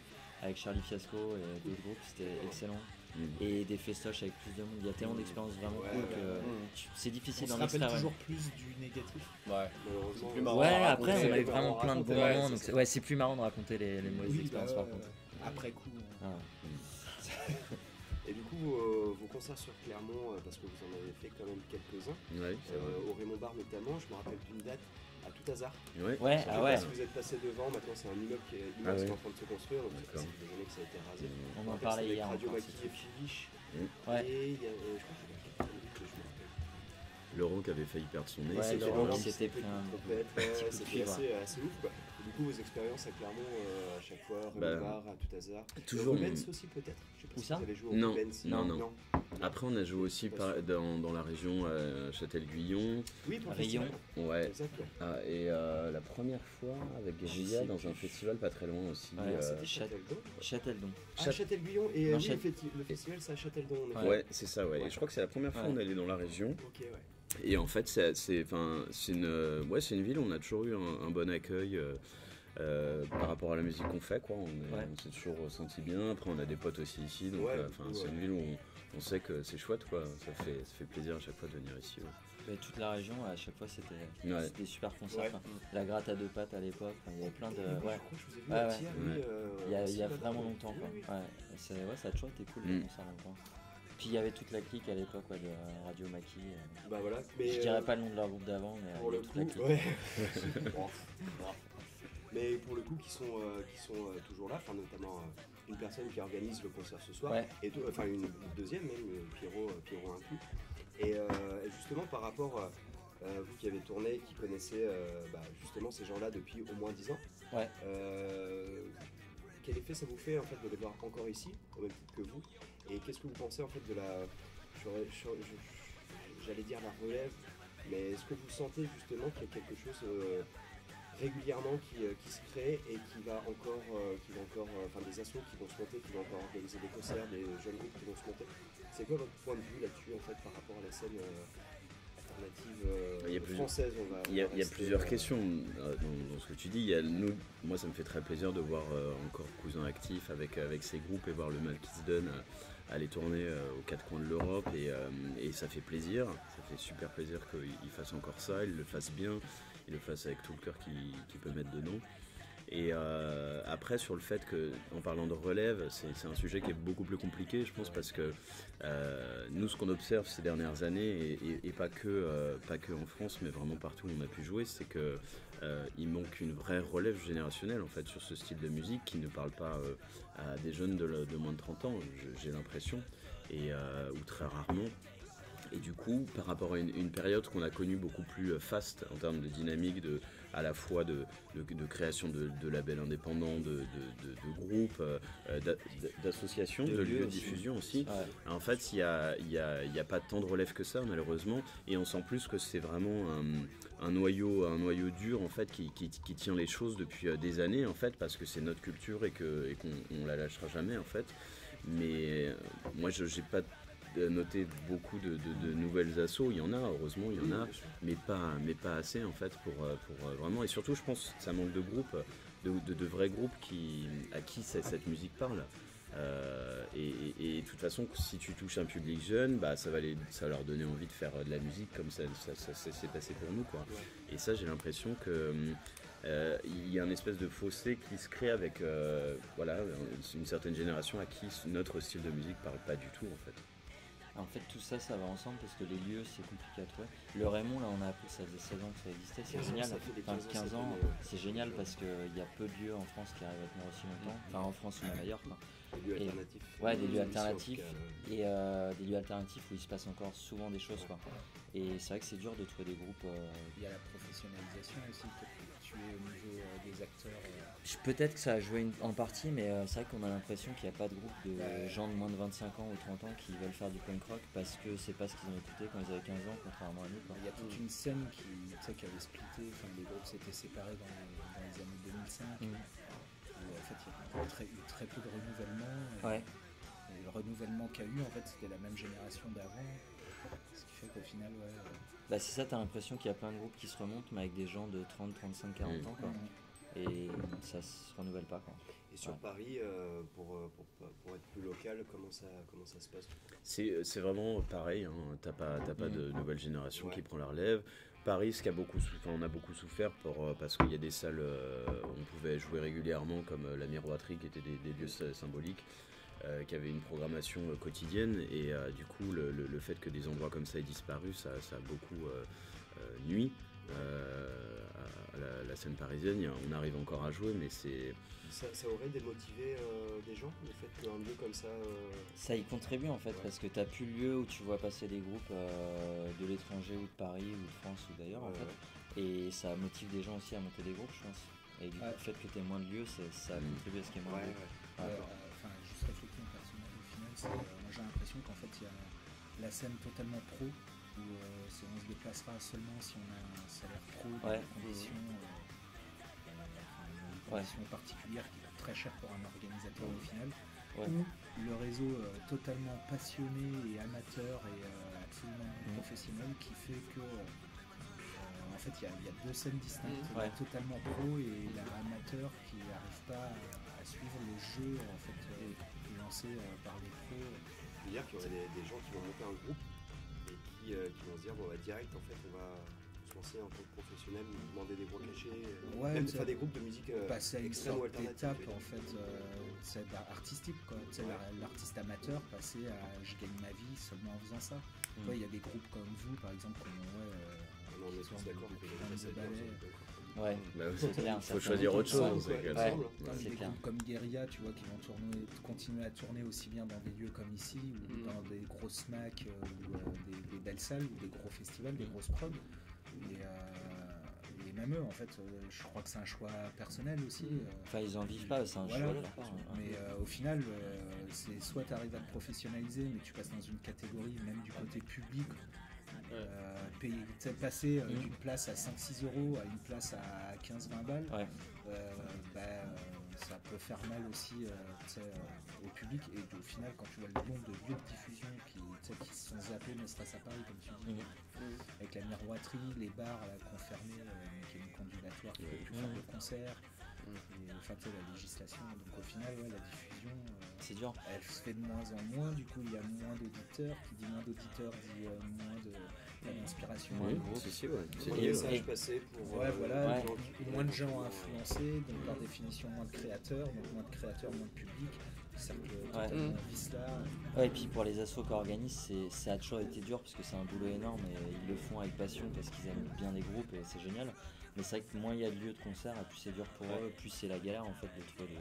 S4: avec Charlie Fiasco et d'autres groupes. C'était excellent.
S1: Mm.
S4: Et des festoches avec plus de monde. Il y a tellement d'expériences vraiment
S3: Ouais,
S4: cool
S3: ouais,
S4: que c'est
S6: On
S4: difficile
S6: se
S4: d'en
S6: rappelle
S4: extraire.
S6: toujours plus du négatif.
S5: Ouais.
S3: Malheureusement.
S5: C'est plus marrant.
S4: Ouais,
S5: à
S4: après
S5: raconter,
S4: on a eu
S5: c'est
S4: vraiment plein de bons
S5: raconter,
S4: moments.
S5: ouais,
S4: Donc c'est plus marrant de raconter les mauvaises expériences par contre.
S6: Après coup.
S4: Ah.
S3: Et du coup, vos concerts sur Clermont, parce que vous en avez fait quand même quelques-uns,
S1: Ouais, c'est vrai.
S3: au Raymond Bar notamment, je me rappelle d'une date à tout hasard.
S1: Ouais.
S4: Ouais,
S3: Je sais
S4: ah
S3: pas
S4: ouais.
S3: si vous êtes passé devant, maintenant c'est un immeuble qui est
S1: Ah
S3: immense
S1: ouais.
S3: qui est en train de se construire, donc
S1: D'accord.
S3: ça fait des années que ça a été rasé.
S4: On en
S3: Après,
S4: parlait
S3: c'était
S4: hier
S3: avec Radio
S4: encore,
S3: Maki
S4: c'est
S3: et Filich.
S4: Ouais.
S3: Et il y a, je crois qu'il y a quelqu'un d'autre que je me rappelle.
S1: Laurent qui avait failli perdre son nez.
S4: Ouais,
S1: c'était
S4: Laurent
S1: vraiment-
S4: qui s'était pris un
S3: trompette,
S4: petit coup de
S3: c'était
S4: cuivre.
S3: assez ouf, quoi. Et du coup, vos expériences à Clermont, à chaque fois, Raymond
S1: Bah,
S3: Bar, à tout hasard.
S1: toujours.
S3: Rubens aussi peut-être. Je sais pas
S4: Où
S3: si
S4: ça
S3: vous avez joué au
S1: Non,
S3: Rubens.
S1: non. Après, on a joué aussi dans la région Châtel-Guyon.
S3: Oui, pour le
S4: Rayon.
S3: festival.
S1: Ouais.
S3: Exact, ouais.
S1: Et la première fois avec Guérilla
S4: sais
S1: dans un
S4: plus.
S1: festival pas très loin aussi.
S4: Ouais,
S3: C'était
S4: Châtel-
S3: Châteldon.
S4: Châteldon.
S3: Ah, Châtel-Guyon et
S4: Non,
S3: oui,
S4: Châtel-
S3: le festival c'est à Châteldon. on est
S4: Ouais.
S1: Ouais, c'est ça, ouais. Et je crois que c'est la première fois
S4: Ouais.
S1: qu'on est allé dans la région.
S3: Ok, ouais.
S1: Et en fait, c'est une ville où on a toujours eu un bon accueil par rapport à la musique qu'on fait, quoi.
S4: Ouais.
S1: On s'est toujours senti bien. Après, on a des potes aussi ici, donc
S3: Ouais,
S1: c'est
S3: ouais.
S1: une ville où on sait que c'est chouette, quoi. Ça fait plaisir à chaque fois de venir ici. Ouais.
S4: Mais toute la région, à chaque fois, c'était
S1: Ouais.
S4: des super concerts.
S3: Ouais.
S4: Enfin, la gratte à deux pattes à l'époque, enfin, il y avait plein de.
S3: Je
S4: Ouais.
S3: crois que je vous ai vu
S4: Ouais,
S3: à
S4: ouais.
S3: Thiers,
S1: Ouais.
S3: oui,
S4: Il y a,
S3: aussi,
S4: il y a
S3: là-bas.
S4: vraiment longtemps, quoi.
S3: Oui, oui.
S4: Ouais, ouais, ça a toujours été cool, les
S1: Mm.
S4: concerts longtemps. Puis il y avait toute la clique à l'époque ouais, de Radio Maki.
S3: Bah voilà. Mais,
S4: Je dirais pas le nom de leur groupe d'avant, mais
S3: pour
S4: il y
S3: le
S4: a toute la
S3: coup,
S4: clique.
S3: ouais. Bon. Mais pour le coup, qui sont toujours là, enfin notamment une personne qui organise le concert ce soir,
S4: Ouais.
S3: et enfin une deuxième même, Pierrot inclus. Et justement par rapport, vous qui avez tourné, qui connaissez justement ces gens-là depuis au moins 10 ans,
S4: Ouais.
S3: quel effet ça vous fait en fait de les voir encore ici, au même titre que vous, et qu'est-ce que vous pensez en fait de la, j'allais dire la relève, mais est-ce que vous sentez justement qu'il y a quelque chose régulièrement qui se crée et qui va encore, enfin des assos qui vont se monter, qui vont encore organiser des concerts, des jeunes groupes qui vont se monter? C'est quoi votre point de vue là-dessus en fait par rapport à la scène alternative
S1: Il y a
S3: française
S1: Il y a plusieurs questions dans ce que tu dis. Moi, ça me fait très plaisir de voir encore Cousin actif avec ces groupes et voir le mal qui se donne à aller tourner aux quatre coins de l'Europe et ça fait plaisir. Ça fait super plaisir qu'il fasse encore ça, il le fasse bien, il le fasse avec tout le cœur qu'il peut mettre dedans. Et après, sur le fait que, en parlant de relève, c'est un sujet qui est beaucoup plus compliqué, je pense, parce que nous, ce qu'on observe ces dernières années, et pas que en France, mais vraiment partout où on a pu jouer, c'est que il manque une vraie relève générationnelle en fait sur ce style de musique qui ne parle pas à des jeunes de moins de 30 ans, j'ai l'impression, ou très rarement. Et du coup, par rapport à une période qu'on a connue beaucoup plus faste en termes de dynamique, à la fois de création de labels indépendants, de groupes, d'associations, de lieux de diffusion aussi.
S4: Ouais.
S1: En fait, il y a pas tant de relève que ça, malheureusement, et on sent plus que c'est vraiment un noyau dur en fait qui tient les choses depuis des années en fait, parce que c'est notre culture et qu'on la lâchera jamais en fait. Mais moi, j'ai pas noté beaucoup de nouvelles assos, il y en a, heureusement il y en a, mais pas assez en fait pour vraiment, et surtout je pense que ça manque de groupes, de vrais groupes à qui cette musique parle. Et de toute façon, si tu touches un public jeune, bah, ça va leur donner envie de faire de la musique comme ça s'est passé pour nous, quoi. Et ça, j'ai l'impression que il y a une espèce de fossé qui se crée avec une certaine génération à qui notre style de musique parle pas du tout en fait.
S4: En fait, tout ça, ça va ensemble parce que les lieux, c'est compliqué à trouver. Le Raymond, là, on a appris, ça faisait 16 ans que ça existait, c'est génial. Enfin, 15 ans, c'est génial parce qu'il y a peu de lieux en France qui arrivent à tenir aussi longtemps. Enfin, en France ou même ailleurs, quoi.
S3: Des lieux alternatifs.
S4: Ouais, des lieux alternatifs. Et des lieux alternatifs où il se passe encore souvent des choses, quoi. Et c'est vrai que c'est dur de trouver des groupes.
S2: Il y a la professionnalisation aussi qui est fluctuée au niveau des acteurs.
S4: Peut-être que ça a joué en partie, mais c'est vrai qu'on a l'impression qu'il n'y a pas de groupe de gens de moins de 25 ans ou 30 ans qui veulent faire du punk rock parce que c'est pas ce qu'ils ont écouté quand ils avaient 15 ans, contrairement à nous, quoi.
S2: Il y a toute une scène qui avait splitté, enfin, les groupes s'étaient séparés dans les années 2005. Où, en fait, il y a eu très peu de renouvellement.
S4: Ouais.
S2: Et le renouvellement qu'il y a eu, en fait, c'était la même génération d'avant. Ce qui fait qu'au final,
S4: Bah, c'est ça, t'as l'impression qu'il y a plein de groupes qui se remontent, mais avec des gens de 30, 35, 40 ans, quoi. Et ça se renouvelle pas, quoi.
S3: Et sur Paris, pour être plus local, comment ça se passe?
S1: C'est vraiment pareil, hein. T'as pas de nouvelle génération qui prend la relève. Paris, on a beaucoup souffert parce qu'il y a des salles où on pouvait jouer régulièrement, comme la Miroiterie, qui étaient des lieux symboliques, qui avaient une programmation quotidienne, et du coup le fait que des endroits comme ça aient disparu, ça a beaucoup nuit à la scène parisienne. On arrive encore à jouer, mais c'est...
S3: Ça aurait démotivé des gens, le fait qu'un lieu comme ça...
S4: Ça y contribue en fait, parce que t'as plus le lieu où tu vois passer des groupes de l'étranger ou de Paris ou de France ou d'ailleurs en fait. Et ça motive des gens aussi à monter des groupes, je pense. Et du coup, le fait que t'aies moins de lieux, ça contribue à ce qu'il y ait moins de groupes.
S2: Enfin, juste réflexion personnelle au final, moi j'ai l'impression qu'en fait il y a la scène totalement pro où on se déplacera seulement si on a un salaire pro dans des conditions, particulières qui coûtent très cher pour un organisateur au final, ou le réseau totalement passionné et amateur et absolument professionnel qui fait que en fait il y a deux scènes distinctes, totalement pro et l'amateur qui n'arrive pas à suivre le jeu en fait lancé par les pros.
S3: C'est-à-dire qu'il y aurait des gens qui vont monter un groupe et qui vont se dire bon, direct en fait on va se lancer en tant que professionnel, demander des voix cachées, même faire des groupes de musique
S2: passer à une
S3: extrême ou
S2: sorte d'étape
S3: alternative.
S2: en fait artistique quoi. L'artiste amateur passer à je gagne ma vie seulement en faisant ça. Il y a des groupes comme vous par exemple
S3: on est tous d'accord que c'est
S4: Ouais, c'est clair.
S1: Il faut choisir autre chose.
S2: Des groupes comme Guérilla, tu vois, qui vont continuer à tourner aussi bien dans des lieux comme ici, ou dans des grosses Mac, ou des belles salles, ou des gros festivals, des grosses prods. Et même eux, en fait, je crois que c'est un choix personnel aussi.
S4: Enfin, ils en vivent pas, c'est un choix de leur part.
S2: Mais au final, c'est soit tu arrives à te professionnaliser, mais tu passes dans une catégorie, même du côté public. Passer d'une place à 5-6 euros à une place à 15-20 balles, ça peut faire mal aussi au public. Et au final, quand tu vois le nombre de lieux de diffusion qui se sont zappés, ne serait-ce à Paris, comme tu dis, avec la miroiterie, les bars là, qu'on fermait, qui est une condamnatoire qui ne peut plus faire de concerts. Et, enfin, tu sais, la législation. Donc au final, ouais, la diffusion,
S4: C'est dur.
S2: elle se fait de moins en moins. Du coup, il y a moins d'auditeurs. Qui dit moins d'auditeurs dit moins d'inspiration.
S1: Oui, si, ouais. C'est
S3: Moins de
S1: lié,
S3: messages passés pour
S2: Ouais, voilà,
S3: les gens qui-
S2: moins de gens à influencer, donc par définition moins de créateurs, donc moins de créateurs, moins de public, cercle totalement vice là.
S4: Ouais, et puis pour les assos qui organisent, ça a toujours été dur parce que c'est un boulot énorme et ils le font avec passion parce qu'ils aiment bien les groupes et c'est génial. Mais c'est vrai que moins il y a de lieux de concert, et plus c'est dur pour eux, plus c'est la galère en fait de trouver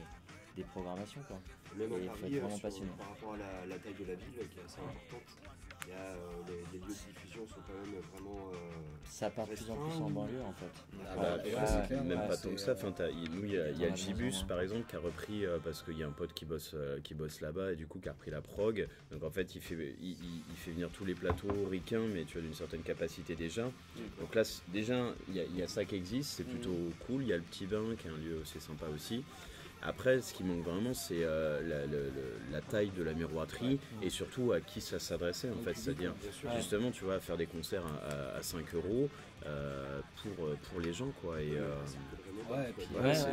S4: des programmations quoi.
S3: Même
S4: Et il
S3: à
S4: faut
S3: Paris,
S4: être vraiment passionné.
S3: par rapport à la taille de la ville qui est assez importante, il y a, les lieux de diffusion sont quand même vraiment.
S4: Ça part de plus en plus en banlieue en fait.
S2: C'est clair,
S1: même
S2: ouais,
S1: pas
S2: c'est,
S1: tant que ça. Enfin, nous, il y a
S4: on a
S1: le Gibus
S4: besoin,
S1: par exemple qui a repris parce qu'il y a un pote qui bosse là-bas et du coup qui a repris la prog. Donc en fait, il fait venir tous les plateaux ricains, mais tu as d'une certaine capacité déjà. Donc là, déjà, il y a ça qui existe, c'est plutôt cool. Il y a le Petit Bain qui est un lieu assez sympa aussi. Après, ce qui manque vraiment, c'est la taille de la miroiterie et surtout à qui ça s'adressait en fait. C'est-à-dire, justement, tu vois, faire des concerts à 5 € pour les gens, quoi. Et,
S2: ouais, puis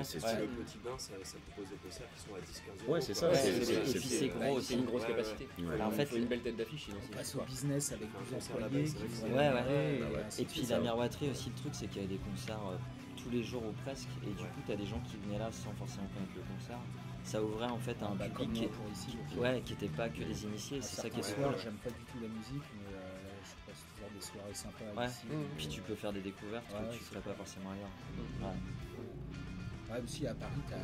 S1: c'est
S3: Le Petit Bain, ça propose des concerts qui sont à 10-15 €.
S1: Ouais, c'est ça.
S4: Ouais,
S1: c'est-
S4: et puis c'est gros
S5: C'est
S4: aussi.
S5: une grosse capacité.
S1: Ouais.
S4: Alors, en fait,
S5: Il faut une belle tête d'affiche sinon
S2: on
S5: c'est
S2: passe au business avec des
S3: concert
S2: employés
S3: là-bas,
S2: qui
S3: c'est vrai que
S2: vont
S3: c'est-
S4: Ouais,
S2: démarrer,
S1: ouais.
S2: ainsi
S4: Et
S2: de
S4: puis
S2: suite.
S4: la miroiterie aussi, le truc c'est qu'il y avait des concerts tous les jours ou presque, et du coup t'as des gens qui venaient là sans forcément connaître le concert. Ça ouvrait en fait un
S2: Bah, comme
S4: public
S2: moi pour ici,
S4: qui était pas que des initiés, c'est ça qui est
S2: soir,
S4: cool.
S2: j'aime pas du tout la musique, mais je passe toujours des soirées sympas
S4: Ouais.
S2: ici.
S4: Puis tu peux faire des découvertes
S2: Ouais,
S4: que tu
S2: c'est
S4: ferais pas forcément ailleurs. Ouais.
S2: Ouais, aussi à Paris, t'as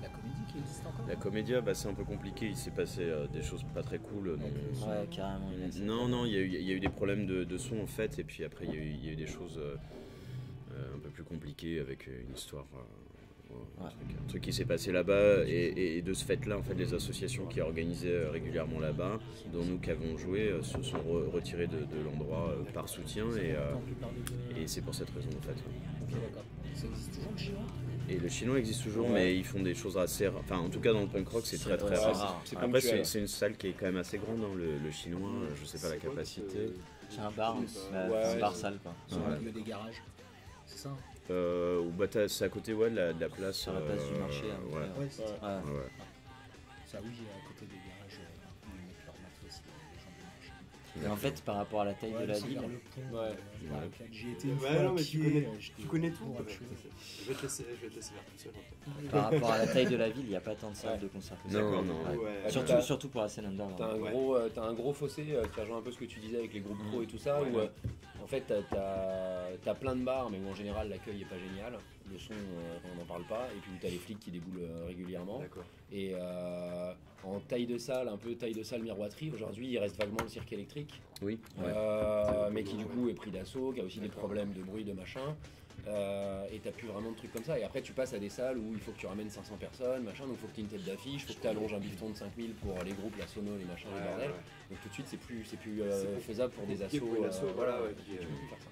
S2: la comédie qui existe encore.
S1: La Comédia, c'est un peu compliqué. Il s'est passé des choses pas très cool. Donc,
S4: Ouais, carrément. il y a ça.
S1: non, il y a eu des problèmes de son en fait, et puis après il y a eu des choses un peu plus compliquées avec une histoire. Un truc qui s'est passé là-bas, et de ce fait-là, en fait, les associations qui organisaient régulièrement là-bas, dont nous qui avons joué, se sont retirées de l'endroit par soutien, et c'est pour cette raison en fait.
S2: Ok, d'accord. Ça existe toujours le chinois.
S1: Et le chinois existe toujours, mais ils font des choses assez rares. Enfin, en tout cas, dans le punk rock, c'est très très
S4: ouais,
S1: rare.
S5: c'est
S1: Après,
S5: ponctuel.
S1: c'est une salle qui est quand même assez grande, hein, le chinois. Je sais pas la capacité.
S4: C'est un bar,
S5: Ouais,
S4: un bar salle quoi.
S2: Sur le milieu des garages. C'est ça.
S1: Ou c'est à côté de la place.
S4: Sur la place du marché.
S1: ouais.
S2: Ouais, c'est ça.
S4: Ouais.
S1: Ouais.
S2: Ça, oui, à côté des garages, où ils mettent leur matos, les gens du marché.
S4: Et en fait, par rapport à la taille de la
S2: c'est
S4: ville,
S2: vers le pont.
S5: Ouais.
S2: Vers lequel J'y étais une
S3: Ouais,
S2: fois
S3: non,
S2: à
S3: mais
S2: pied, j'étais
S3: tu connais tout.
S2: bourré de
S3: Ouais.
S2: cheveux.
S3: Je vais te laisser faire tout seul.
S4: par rapport à la taille de la ville, il n'y a pas tant de salles
S5: Ouais.
S4: de concert que
S1: Non,
S4: ça.
S1: non.
S4: Ouais.
S3: Ouais.
S4: Surtout pour la scène under.
S5: T'as un gros fossé qui rejoint un peu ce que tu disais avec les groupes pro et tout ça, où en fait t'as plein de bars, mais où en général l'accueil est pas génial, le son on n'en parle pas, et puis où t'as les flics qui déboulent régulièrement.
S3: D'accord.
S5: Et en taille de salle, un peu taille de salle miroiterie, aujourd'hui il reste vaguement le cirque électrique,
S1: Oui.
S5: mais qui du coup est pris d'assaut, qui a aussi des problèmes de bruit, de machin. Et t'as plus vraiment de trucs comme ça. Et après tu passes à des salles où il faut que tu ramènes 500 personnes, machin, donc il faut que tu aies une tête d'affiche, faut que tu allonges un bifton de 5000 pour les groupes, la sono, les machins, les bordels. Donc tout de suite c'est plus faisable pour des
S3: compliqué
S5: assos.
S3: pour une asso, voilà, ouais,
S5: tu
S3: qui,
S5: peux plus faire ça.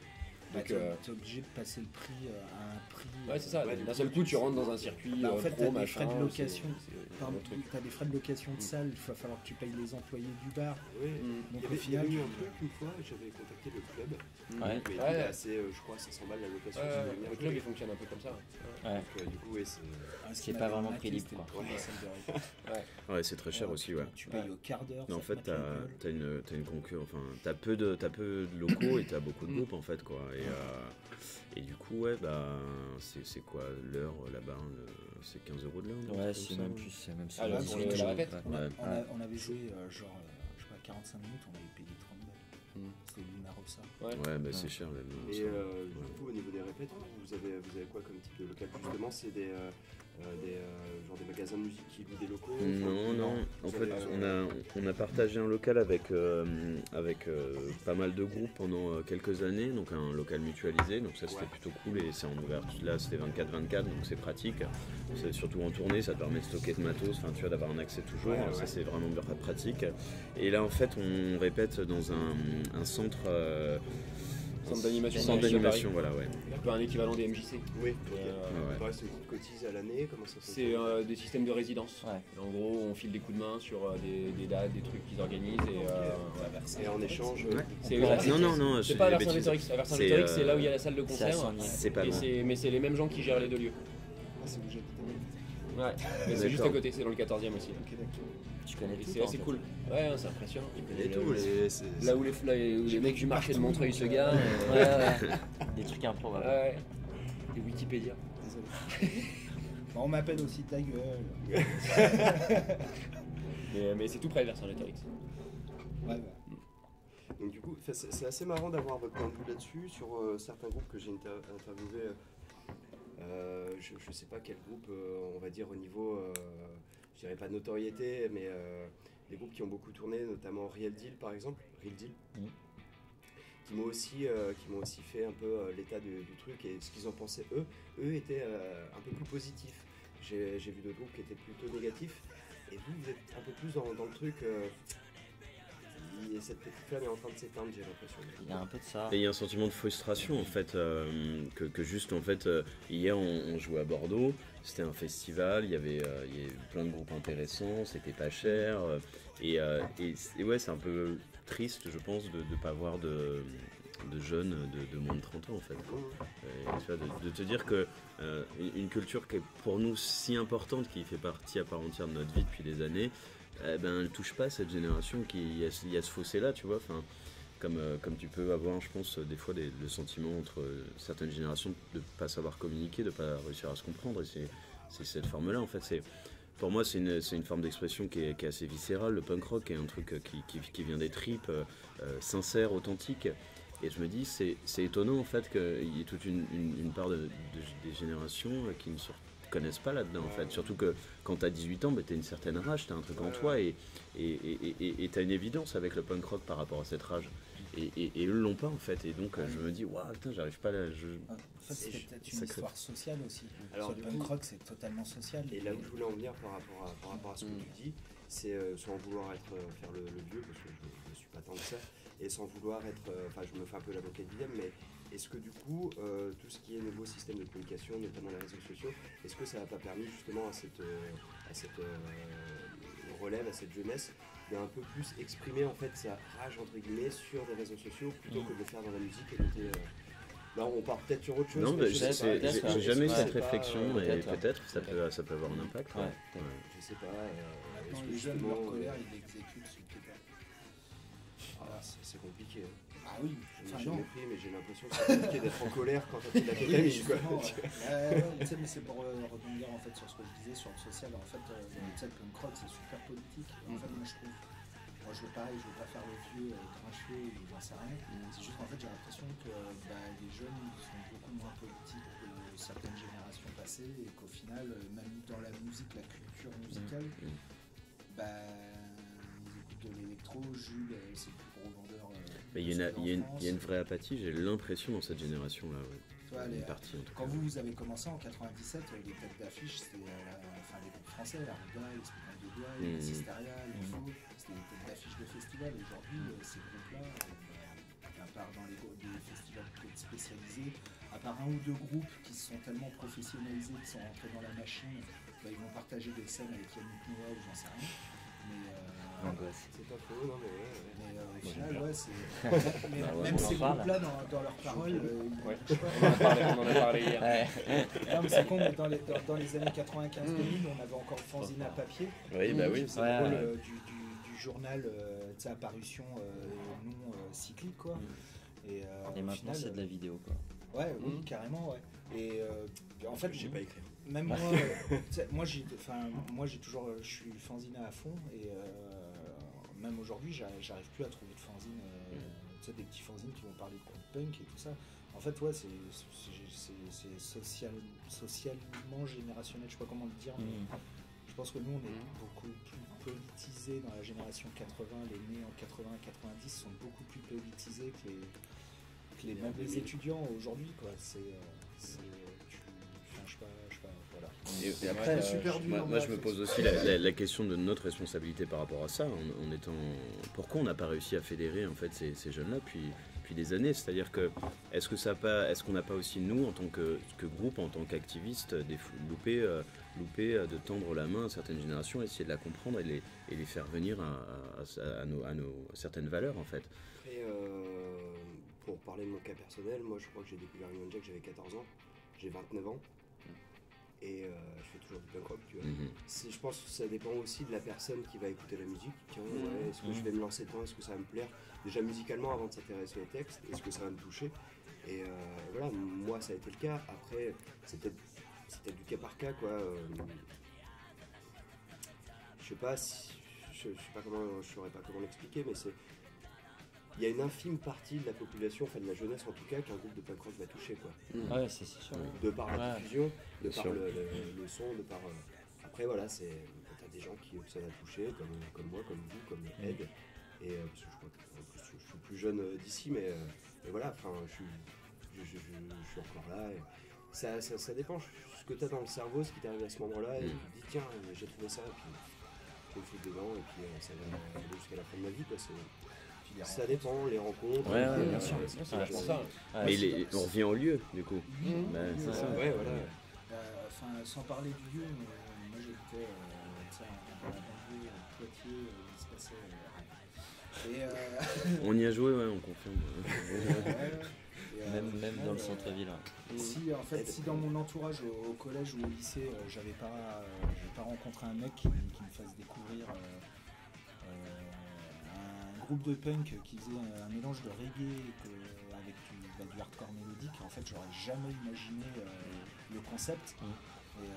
S2: Bah,
S5: Donc,
S2: t'es obligé de passer le prix à un prix.
S5: ouais, c'est ça.
S3: Ouais,
S5: D'un seul coup, tu rentres dans un circuit
S2: Bah, en fait,
S5: pro,
S2: t'as des
S5: machin.
S2: frais de location.
S5: c'est
S2: Par
S5: un autre truc.
S2: t'as des frais de location de salle, il va falloir que tu payes les employés du bar.
S3: Oui.
S2: Donc
S3: Il
S2: au
S3: y avait
S2: final,
S3: eu un truc une fois, j'avais contacté le club.
S4: Ouais.
S3: Mais il
S5: Ouais.
S3: est assez, je crois, 500 balles la location.
S5: Ouais,
S3: si vous voulez bien
S5: le club
S3: jouer.
S5: il fonctionne un peu comme ça.
S4: Ouais.
S3: Donc, du coup, ouais, c'est.
S4: C'est pas vraiment prix libre, quoi.
S1: Ouais, c'est très cher aussi, ouais.
S2: Tu payes au quart d'heure.
S1: Mais en
S2: ça te
S1: fait,
S2: mate la gueule.
S1: t'as une concurrence. Enfin, t'as peu de locaux et t'as beaucoup de groupes en fait, quoi. Et du coup, ouais, c'est quoi l'heure là-bas c'est 15 € de l'heure. non,
S4: Ouais,
S1: un truc
S4: c'est
S1: comme
S4: même
S1: ça
S4: plus, c'est même
S5: Ah, là,
S4: c'est
S5: pour
S4: 18
S5: la
S4: jours,
S5: répète.
S4: ouais.
S2: On avait joué genre, je sais pas, 45 minutes, on avait payé 30 balles. C'était Luna Rossa.
S1: Ouais, bah c'est cher là.
S3: Et du coup, au niveau des répètes, vous avez quoi comme type de local? Justement, c'est des genre des magasins de musique qui louent des locaux?
S1: Non. En
S3: Vous
S1: fait,
S3: avez,
S1: on a partagé un local avec pas mal de groupes pendant quelques années, donc un local mutualisé, donc ça c'était plutôt cool, et c'est en ouverture. Là c'était 24/24, donc c'est pratique. C'est surtout en tournée, ça te permet de stocker de matos, enfin tu vois, d'avoir un accès toujours. Ça c'est vraiment bien pratique. Et là en fait, on répète dans un centre
S5: Centre d'animation.
S1: Centre
S5: Paris.
S1: d'animation, voilà, ouais.
S5: Un peu un équivalent des MJC.
S3: Oui, ok.
S1: ouais.
S3: Pareil, c'est une cotise à l'année, comment ça fonctionne?
S5: C'est des systèmes de résidence.
S4: Ouais.
S5: En gros, on file des coups de main sur des dates, des trucs qu'ils organisent
S3: Et en échange,
S1: Ouais.
S5: C'est
S1: Non,
S5: c'est
S1: je
S5: pas
S1: dis
S5: la
S1: des
S5: version
S1: bêtises.
S5: Vercingétorix. La version
S1: C'est,
S5: Vercingétorix, c'est là où il y a la salle de
S4: C'est à
S5: concert.
S4: Saint-Denis.
S1: C'est pas loin.
S5: Mais c'est les mêmes gens qui gèrent les deux lieux.
S2: Ah, c'est où j'habite.
S5: Ouais, mais c'est juste à
S1: D'accord.
S5: côté, c'est dans le 14e aussi.
S2: Ok, d'accord.
S4: Tu connais
S5: Et
S4: tout.
S5: c'est
S4: toi,
S5: assez
S4: en fait.
S5: cool. Ouais, c'est impressionnant.
S3: et tout,
S5: Là où les mecs du marché de Montreuil se garent.
S4: Ouais. Des trucs improbables.
S5: Ouais. Et Wikipédia.
S2: Désolé. Bon, on m'appelle aussi ta gueule.
S5: Mais c'est tout près de Vercingétorix.
S2: Ouais,
S3: Donc du coup, c'est assez marrant d'avoir votre point de vue là-dessus, sur certains groupes que j'ai interviewés. Je sais pas quel groupe, on va dire au niveau, je dirais pas notoriété, mais des groupes qui ont beaucoup tourné, notamment Real Deal par exemple, Real Deal, qui m'ont aussi fait un peu l'état du truc et ce qu'ils en pensaient eux. Eux étaient un peu plus positifs. J'ai vu d'autres groupes qui étaient plutôt négatifs. Et vous êtes un peu plus dans le truc. Cette petite flamme est en train de s'éteindre, j'ai l'impression.
S4: Il y a un peu de ça.
S1: Et il y a un sentiment de frustration en fait, que juste en fait, hier on jouait à Bordeaux, c'était un festival, il y avait plein de groupes intéressants, c'était pas cher, et ouais c'est un peu triste je pense de ne pas voir de jeunes de moins de 30 ans en fait. Et, tu vois, de te dire que une culture qui est pour nous si importante, qui fait partie à part entière de notre vie depuis des années, elle ne touche pas cette génération, il y a ce fossé là, tu vois, comme tu peux avoir, je pense, des fois le sentiment entre certaines générations de ne pas savoir communiquer, de ne pas réussir à se comprendre, et c'est cette forme là en fait. Pour moi c'est une forme d'expression qui est assez viscérale. Le punk rock est un truc qui vient des tripes, sincère, authentique. Et je me dis, c'est étonnant en fait qu'il y ait toute une part des générations qui ne se connaissent pas là-dedans en fait. Surtout que quand t'as 18 ans, t'as une certaine rage, t'as un truc en toi et t'as une évidence avec le punk rock par rapport à cette rage. Et eux l'ont pas en fait. Et donc je me dis, waouh, putain, j'arrive pas là.
S2: En fait, c'est peut-être une histoire sociale aussi.
S3: Alors,
S2: Le punk rock, c'est totalement social.
S3: Et là où je voulais en venir par rapport à ce que tu dis, c'est sans vouloir faire le vieux, parce que je ne suis pas tant que ça, et sans vouloir être, je me fais un peu l'avocat de Guillaume, mais est-ce que du coup, tout ce qui est nouveau système de communication, notamment les réseaux sociaux, est-ce que ça n'a pas permis justement à cette relève, à cette jeunesse, d'un peu plus exprimer en fait sa rage entre guillemets sur des réseaux sociaux plutôt que de le faire dans la musique et noter, là on part peut-être sur autre chose.
S1: Non,
S3: mais
S1: j'ai jamais eu cette réflexion et peut-être ça peut avoir un impact.
S4: Ouais.
S3: Je sais pas.
S2: Maintenant,
S3: est-ce que
S2: les jeunes,
S3: justement,
S2: leur colère, ils l'exécutent sur Twitter.
S3: c'est compliqué. Hein.
S2: Ah oui,
S3: Je
S2: enfin
S3: n'ai
S2: non.
S3: jamais pris, mais j'ai l'impression que c'est compliqué d'être en colère quand t'as fait de la
S2: Oui,
S3: kétamine.
S2: justement,
S3: quoi.
S2: tu sais, mais c'est pour rebondir en fait sur ce que je disais sur le social. En fait, tu sais, le punk rock, c'est super politique. En fait, moi je trouve, je veux pas faire le vieux grincheux ou j'en sais rien. C'est juste qu'en fait, j'ai l'impression que les jeunes sont beaucoup moins politiques que certaines générations passées et qu'au final, même dans la musique, la culture musicale, ils écoutent de l'électro. Jules, c'est le plus gros vendeur.
S1: Il y a une vraie apathie, j'ai l'impression dans cette génération-là. Ouais.
S2: Tu vois,
S1: Une partie, en tout
S2: quand
S1: cas.
S2: vous avez commencé en 97, les têtes d'affiche, c'était les groupes français, la Riga, les Spectacles de Doigt, les Sisteria, les Faux, c'était les têtes d'affiche de festival. Aujourd'hui, ces groupes-là, à part dans des festivals peut-être spécialisés, à part un ou deux groupes qui se sont tellement professionnalisés, qui sont rentrés dans la machine, ils vont partager des scènes avec Yannick Noah ou j'en sais rien.
S3: C'est pas faux, non mais ouais.
S2: Mais au final, ouais, c'est.
S4: ouais,
S2: Même
S4: on
S2: ces
S4: en parle.
S2: groupes-là, dans leurs paroles,
S5: Ouais.
S2: je sais pas.
S5: On en a parlé hier.
S4: Ouais.
S2: Non, mais c'est con, mais dans les années 95-2000, on avait encore le fanzine à papier.
S1: Oui, bah oui.
S2: C'est
S4: Ouais,
S2: le rôle
S4: ouais.
S2: du journal, de sa parution non cyclique, quoi. Et
S4: Et
S2: au
S4: maintenant,
S2: final,
S4: c'est de la vidéo, quoi.
S2: Ouais, oui, carrément, ouais. Et en fait,
S3: J'ai pas écrit.
S2: même moi, j'ai toujours, je suis fanzine à fond et même aujourd'hui, j'arrive plus à trouver de fanzine, tu sais, des petits fanzines qui vont parler de punk et tout ça. En fait, ouais, c'est socialement générationnel, je sais pas comment le dire, mais je pense que nous, on est beaucoup plus politisés dans la génération 80, les nés en 80-90 sont beaucoup plus politisés que même les étudiants aujourd'hui, quoi. Voilà.
S1: Et après,
S6: super dur,
S1: moi je me pose aussi la question de notre responsabilité par rapport à ça, en étant pourquoi on n'a pas réussi à fédérer en fait ces jeunes-là, puis depuis des années. C'est-à-dire que est-ce qu'on n'a pas aussi nous en tant que groupe, en tant qu'activiste, loupé de tendre la main à certaines générations, essayer de la comprendre et les faire venir à nos certaines valeurs en fait.
S3: Après, pour parler de mon cas personnel, moi je crois que j'ai découvert Union Jack, j'avais 14 ans, j'ai 29 ans. Et je fais toujours du punk rock, tu vois. Je pense que ça dépend aussi de la personne qui va écouter la musique. Tiens, ouais, est-ce que je vais me lancer dedans, est-ce que ça va me plaire? Déjà musicalement, avant de s'intéresser aux textes, est-ce que ça va me toucher? Et voilà, moi ça a été le cas. Après, c'est peut-être du cas par cas, quoi. Je sais pas comment, je saurais pas comment l'expliquer, mais il y a une infime partie de la population, enfin de la jeunesse en tout cas, qu'un groupe de punk rock va toucher, quoi.
S4: Ouais, c'est sûr.
S3: De par la diffusion, de par
S1: sûr.
S3: le son, de par... Après voilà, t'as des gens que ça va toucher, comme moi, comme vous, comme Ed. Et parce que je crois que je suis plus jeune d'ici, mais voilà, enfin je suis encore là. Et ça dépend ce que t'as dans le cerveau, ce qui t'arrive à ce moment-là, et tu te dis tiens, j'ai trouvé ça, et puis je me fous dedans, et puis ça va aller jusqu'à la fin de ma vie, quoi. Ça dépend, les rencontres.
S4: Ouais, bien sûr.
S5: C'est vachement ça.
S1: Mais on revient au lieu, du coup. C'est ça.
S3: Ouais, voilà.
S2: Sans parler du lieu, moi j'étais dans la banlieue, Poitiers, il se passait rien.
S1: On y a joué, ouais, on confirme.
S4: Même dans le centre-ville.
S2: Si dans mon entourage au collège ou au lycée, j'avais pas rencontré un mec qui me fasse découvrir un groupe de punk qui faisait un mélange de reggae avec du hardcore mélodique, en fait j'aurais jamais imaginé le concept. Et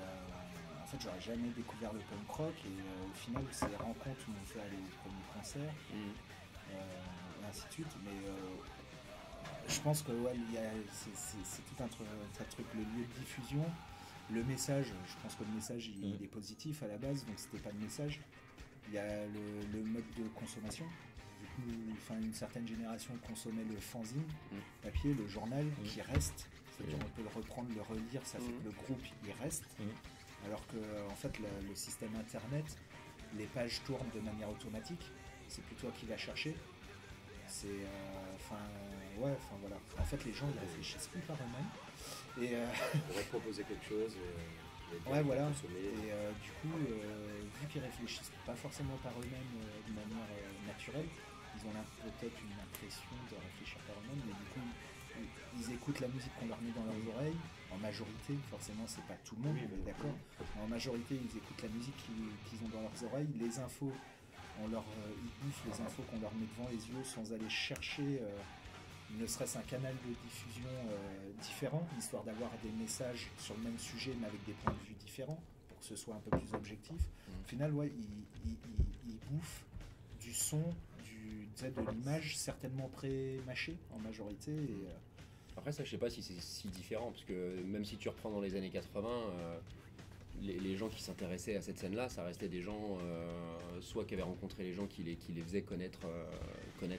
S2: en fait j'aurais jamais découvert le punk rock, et au final ces rencontres m'ont fait aller au premier concert, et ainsi de suite. Mais je pense que ouais, c'est tout un truc, le lieu de diffusion, le message. Je pense que le message il est positif à la base, donc c'était pas le message. Il y a le mode de consommation. Une certaine génération consommait le fanzine, papier, le journal qui reste. C'est-à-dire on peut le reprendre, le relire, ça fait que le groupe il reste. Alors que en fait le système internet, les pages tournent de manière automatique. C'est plus toi qui vas chercher. Voilà. En fait les gens ils réfléchissent plus par eux-mêmes. Et
S3: on va te proposer quelque chose.
S2: Ouais, voilà. Et du coup, vu qu'ils réfléchissent pas forcément par eux-mêmes de manière naturelle, ils ont peut-être une impression de réfléchir par eux-mêmes, mais du coup, ils écoutent la musique qu'on leur met dans leurs oreilles. En majorité, forcément, c'est pas tout le monde, mais d'accord. En majorité, ils écoutent la musique qu'ils ont dans leurs oreilles. Les infos, ils bouffent les infos qu'on leur met devant les yeux sans aller chercher. Ne serait-ce un canal de diffusion différent, histoire d'avoir des messages sur le même sujet mais avec des points de vue différents, pour que ce soit un peu plus objectif. Au final, ouais, ils bouffent du son, de l'image certainement pré-mâchée en majorité.
S5: Après ça, je sais pas si c'est si différent, parce que même si tu reprends dans les années 80, les gens qui s'intéressaient à cette scène-là, ça restait des gens soit qui avaient rencontré les gens qui les faisaient connaître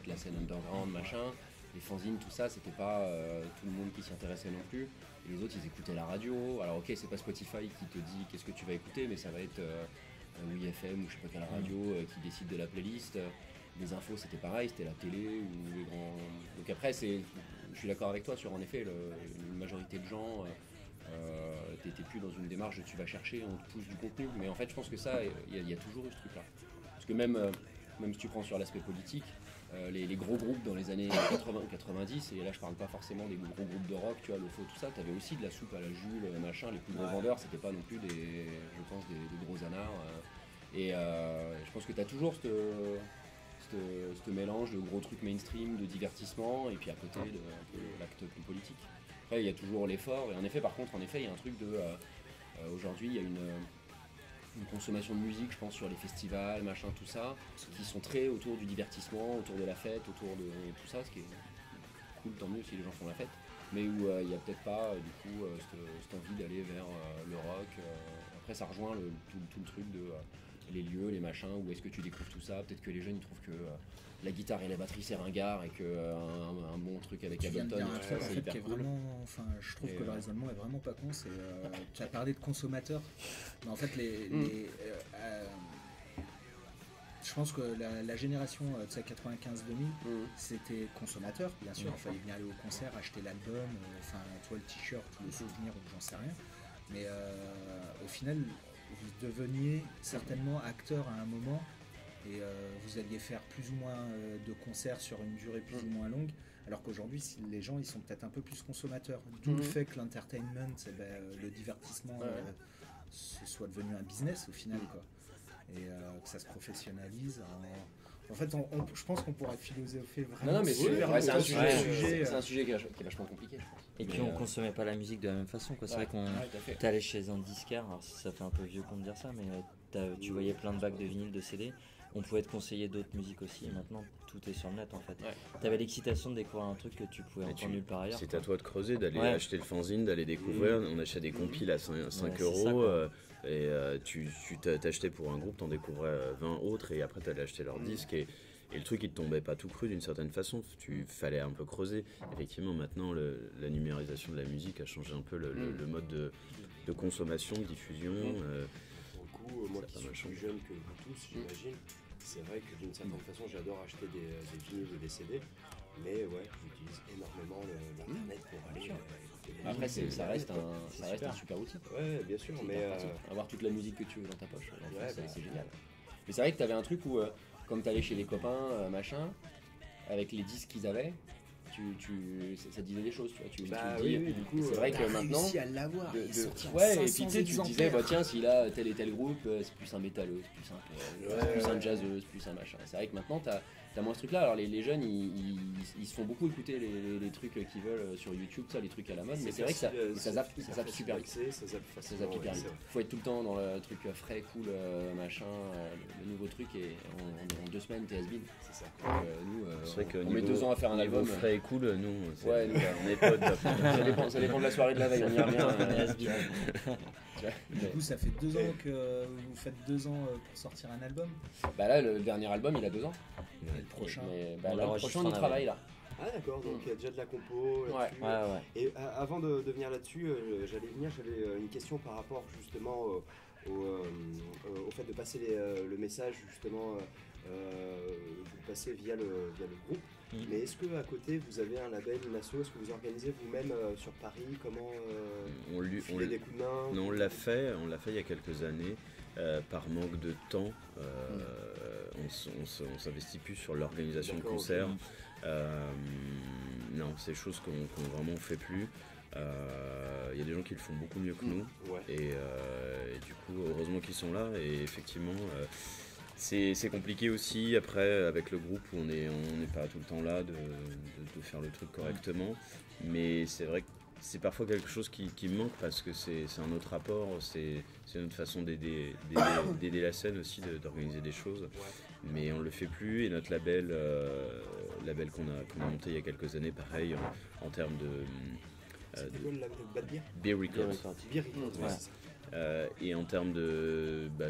S5: la scène underground, machin. Les fanzines, tout ça, c'était pas tout le monde qui s'y intéressait non plus. Et les autres, ils écoutaient la radio. Alors ok, c'est pas Spotify qui te dit qu'est-ce que tu vas écouter, mais ça va être WFM ou je sais pas quelle radio qui décide de la playlist. Les infos, c'était pareil, c'était la télé ou les grands... Donc après, je suis d'accord avec toi sur, en effet, une majorité de gens, t'étais plus dans une démarche de tu vas chercher, on te pousse du contenu. Mais en fait, je pense que ça, il y a toujours eu ce truc-là. Parce que même si tu prends sur l'aspect politique, les gros groupes dans les années 80 ou 90, et là je parle pas forcément des gros groupes de rock, tu vois, le faux, tout ça, t'avais aussi de la soupe à la Jules, machin, les plus gros vendeurs, c'était pas non plus des gros anards. Et je pense que t'as toujours ce mélange de gros trucs mainstream, de divertissement, et puis à côté de l'acte plus politique. Après il y a toujours l'effort, et en effet, il y a un truc de... aujourd'hui il y a une consommation de musique, je pense, sur les festivals, machin, tout ça, qui sont très autour du divertissement, autour de la fête, autour de tout ça, ce qui est cool, tant mieux si les gens font la fête, mais où il n'y a peut-être pas, du coup, cette envie d'aller vers le rock. Après, ça rejoint tout le truc de les lieux, les machins, où est-ce que tu découvres tout ça. Peut-être que les jeunes, ils trouvent que la guitare et la batterie, c'est ringard, et qu'un bon truc avec Ableton, c'est hyper cool.
S2: Je trouve que le raisonnement est vraiment pas con. Tu as parlé de consommateurs, mais en fait je pense que la génération de ça 95-2000, c'était consommateur, bien sûr. Il fallait bien aller au concert, acheter l'album, enfin, toi le t-shirt, le souvenir, ou j'en sais rien. Mais au final, vous deveniez certainement acteur à un moment et vous alliez faire plus ou moins de concerts sur une durée plus ou moins longue. Alors qu'aujourd'hui, les gens, ils sont peut-être un peu plus consommateurs. D'où le fait que l'entertainment, le divertissement, ce soit devenu un business au final, quoi. Et que ça se professionnalise. En fait, je pense qu'on pourrait philosopher vraiment.
S5: Non, mais c'est un sujet qui est vachement compliqué, je pense.
S4: Et puis on consommait pas la musique de la même façon, quoi. C'est vrai qu'on t'allais chez un disquaire, alors ça fait un peu vieux pour me dire ça, mais tu voyais plein de bacs de vinyle, de CD. On pouvait te conseiller d'autres musiques aussi, et maintenant tout est sur le net en fait. T'avais l'excitation de découvrir un truc que tu pouvais entendre nulle part ailleurs.
S1: C'est à toi de creuser, d'aller acheter le fanzine, d'aller découvrir. On achète des compiles à 5 euros. Et tu t'achetais pour un groupe, t'en découvrais 20 autres et après t'allais acheter leur disque et le truc il te tombait pas tout cru d'une certaine façon, tu fallait un peu creuser. Effectivement maintenant la numérisation de la musique a changé un peu le mode de consommation, de diffusion.
S3: Pour le coup, moi qui suis plus jeune que vous tous, j'imagine, c'est vrai que d'une certaine façon j'adore acheter des vinyles ou des CD, mais j'utilise énormément l'internet pour aller...
S5: Après, ça reste un super outil.
S3: Ouais, bien sûr, mais
S5: avoir toute la musique que tu veux dans ta poche, c'est génial. Mais c'est vrai que t'avais un truc où, comme t'allais chez les copains, machin, avec les disques qu'ils avaient, ça disait des choses, tu vois.
S3: Du coup,
S5: c'est vrai que maintenant.
S2: Réussi à l'avoir.
S5: Et puis tu te disais, tiens, s'il a tel et tel groupe, c'est plus un métalleux, c'est plus un jazzeux, c'est plus un machin. C'est vrai que maintenant, t'as moins ce truc-là. Alors les jeunes, ils se font beaucoup écouter les trucs qu'ils veulent sur YouTube, ça, les trucs à la mode, mais c'est vrai que ça zappe super vite. Ça zappe hyper vite. Faut être tout le temps dans le truc frais, cool, machin, le nouveau truc, et en 2 semaines, t'es has-been. C'est ça. Nous,
S1: c'est vrai que
S5: on met 2 ans à faire un album.
S1: Frais et cool, nous,
S5: on
S1: est potes.
S5: Ça dépend de la soirée de la veille, on y revient.
S2: Du coup, ça fait 2 ans que vous faites 2 ans pour sortir un album.
S5: Bah là, le dernier album, il a 2 ans.
S2: Et le prochain.
S5: Le prochain, on y travaille là.
S3: Ah d'accord, donc il y a déjà de la compo là-dessus.
S4: Ouais.
S3: Et avant de venir là-dessus, j'avais une question par rapport justement au fait de passer le message justement, vous passez via le groupe. Mais est-ce qu'à côté vous avez un label, une asso, est-ce que vous organisez vous-même sur Paris, comment filer des coups de main?
S1: Non, on l'a fait il y a quelques années. Par manque de temps, on s'investit plus sur l'organisation de concerts. Non, c'est des choses qu'on vraiment fait plus. Il y a des gens qui le font beaucoup mieux que nous. Et du coup, heureusement qu'ils sont là. Et effectivement, c'est compliqué aussi après avec le groupe où on n'est pas tout le temps là de faire le truc correctement. Mais c'est vrai que c'est parfois quelque chose qui me manque parce que c'est un autre rapport, c'est notre façon d'aider la scène aussi, d'organiser des choses. Mais on le fait plus et notre label qu'on a monté il y a quelques années, pareil, en termes de...
S3: C'était quoi le label Bad Beer?
S1: Beer Records.
S3: Beer Records,
S1: et en termes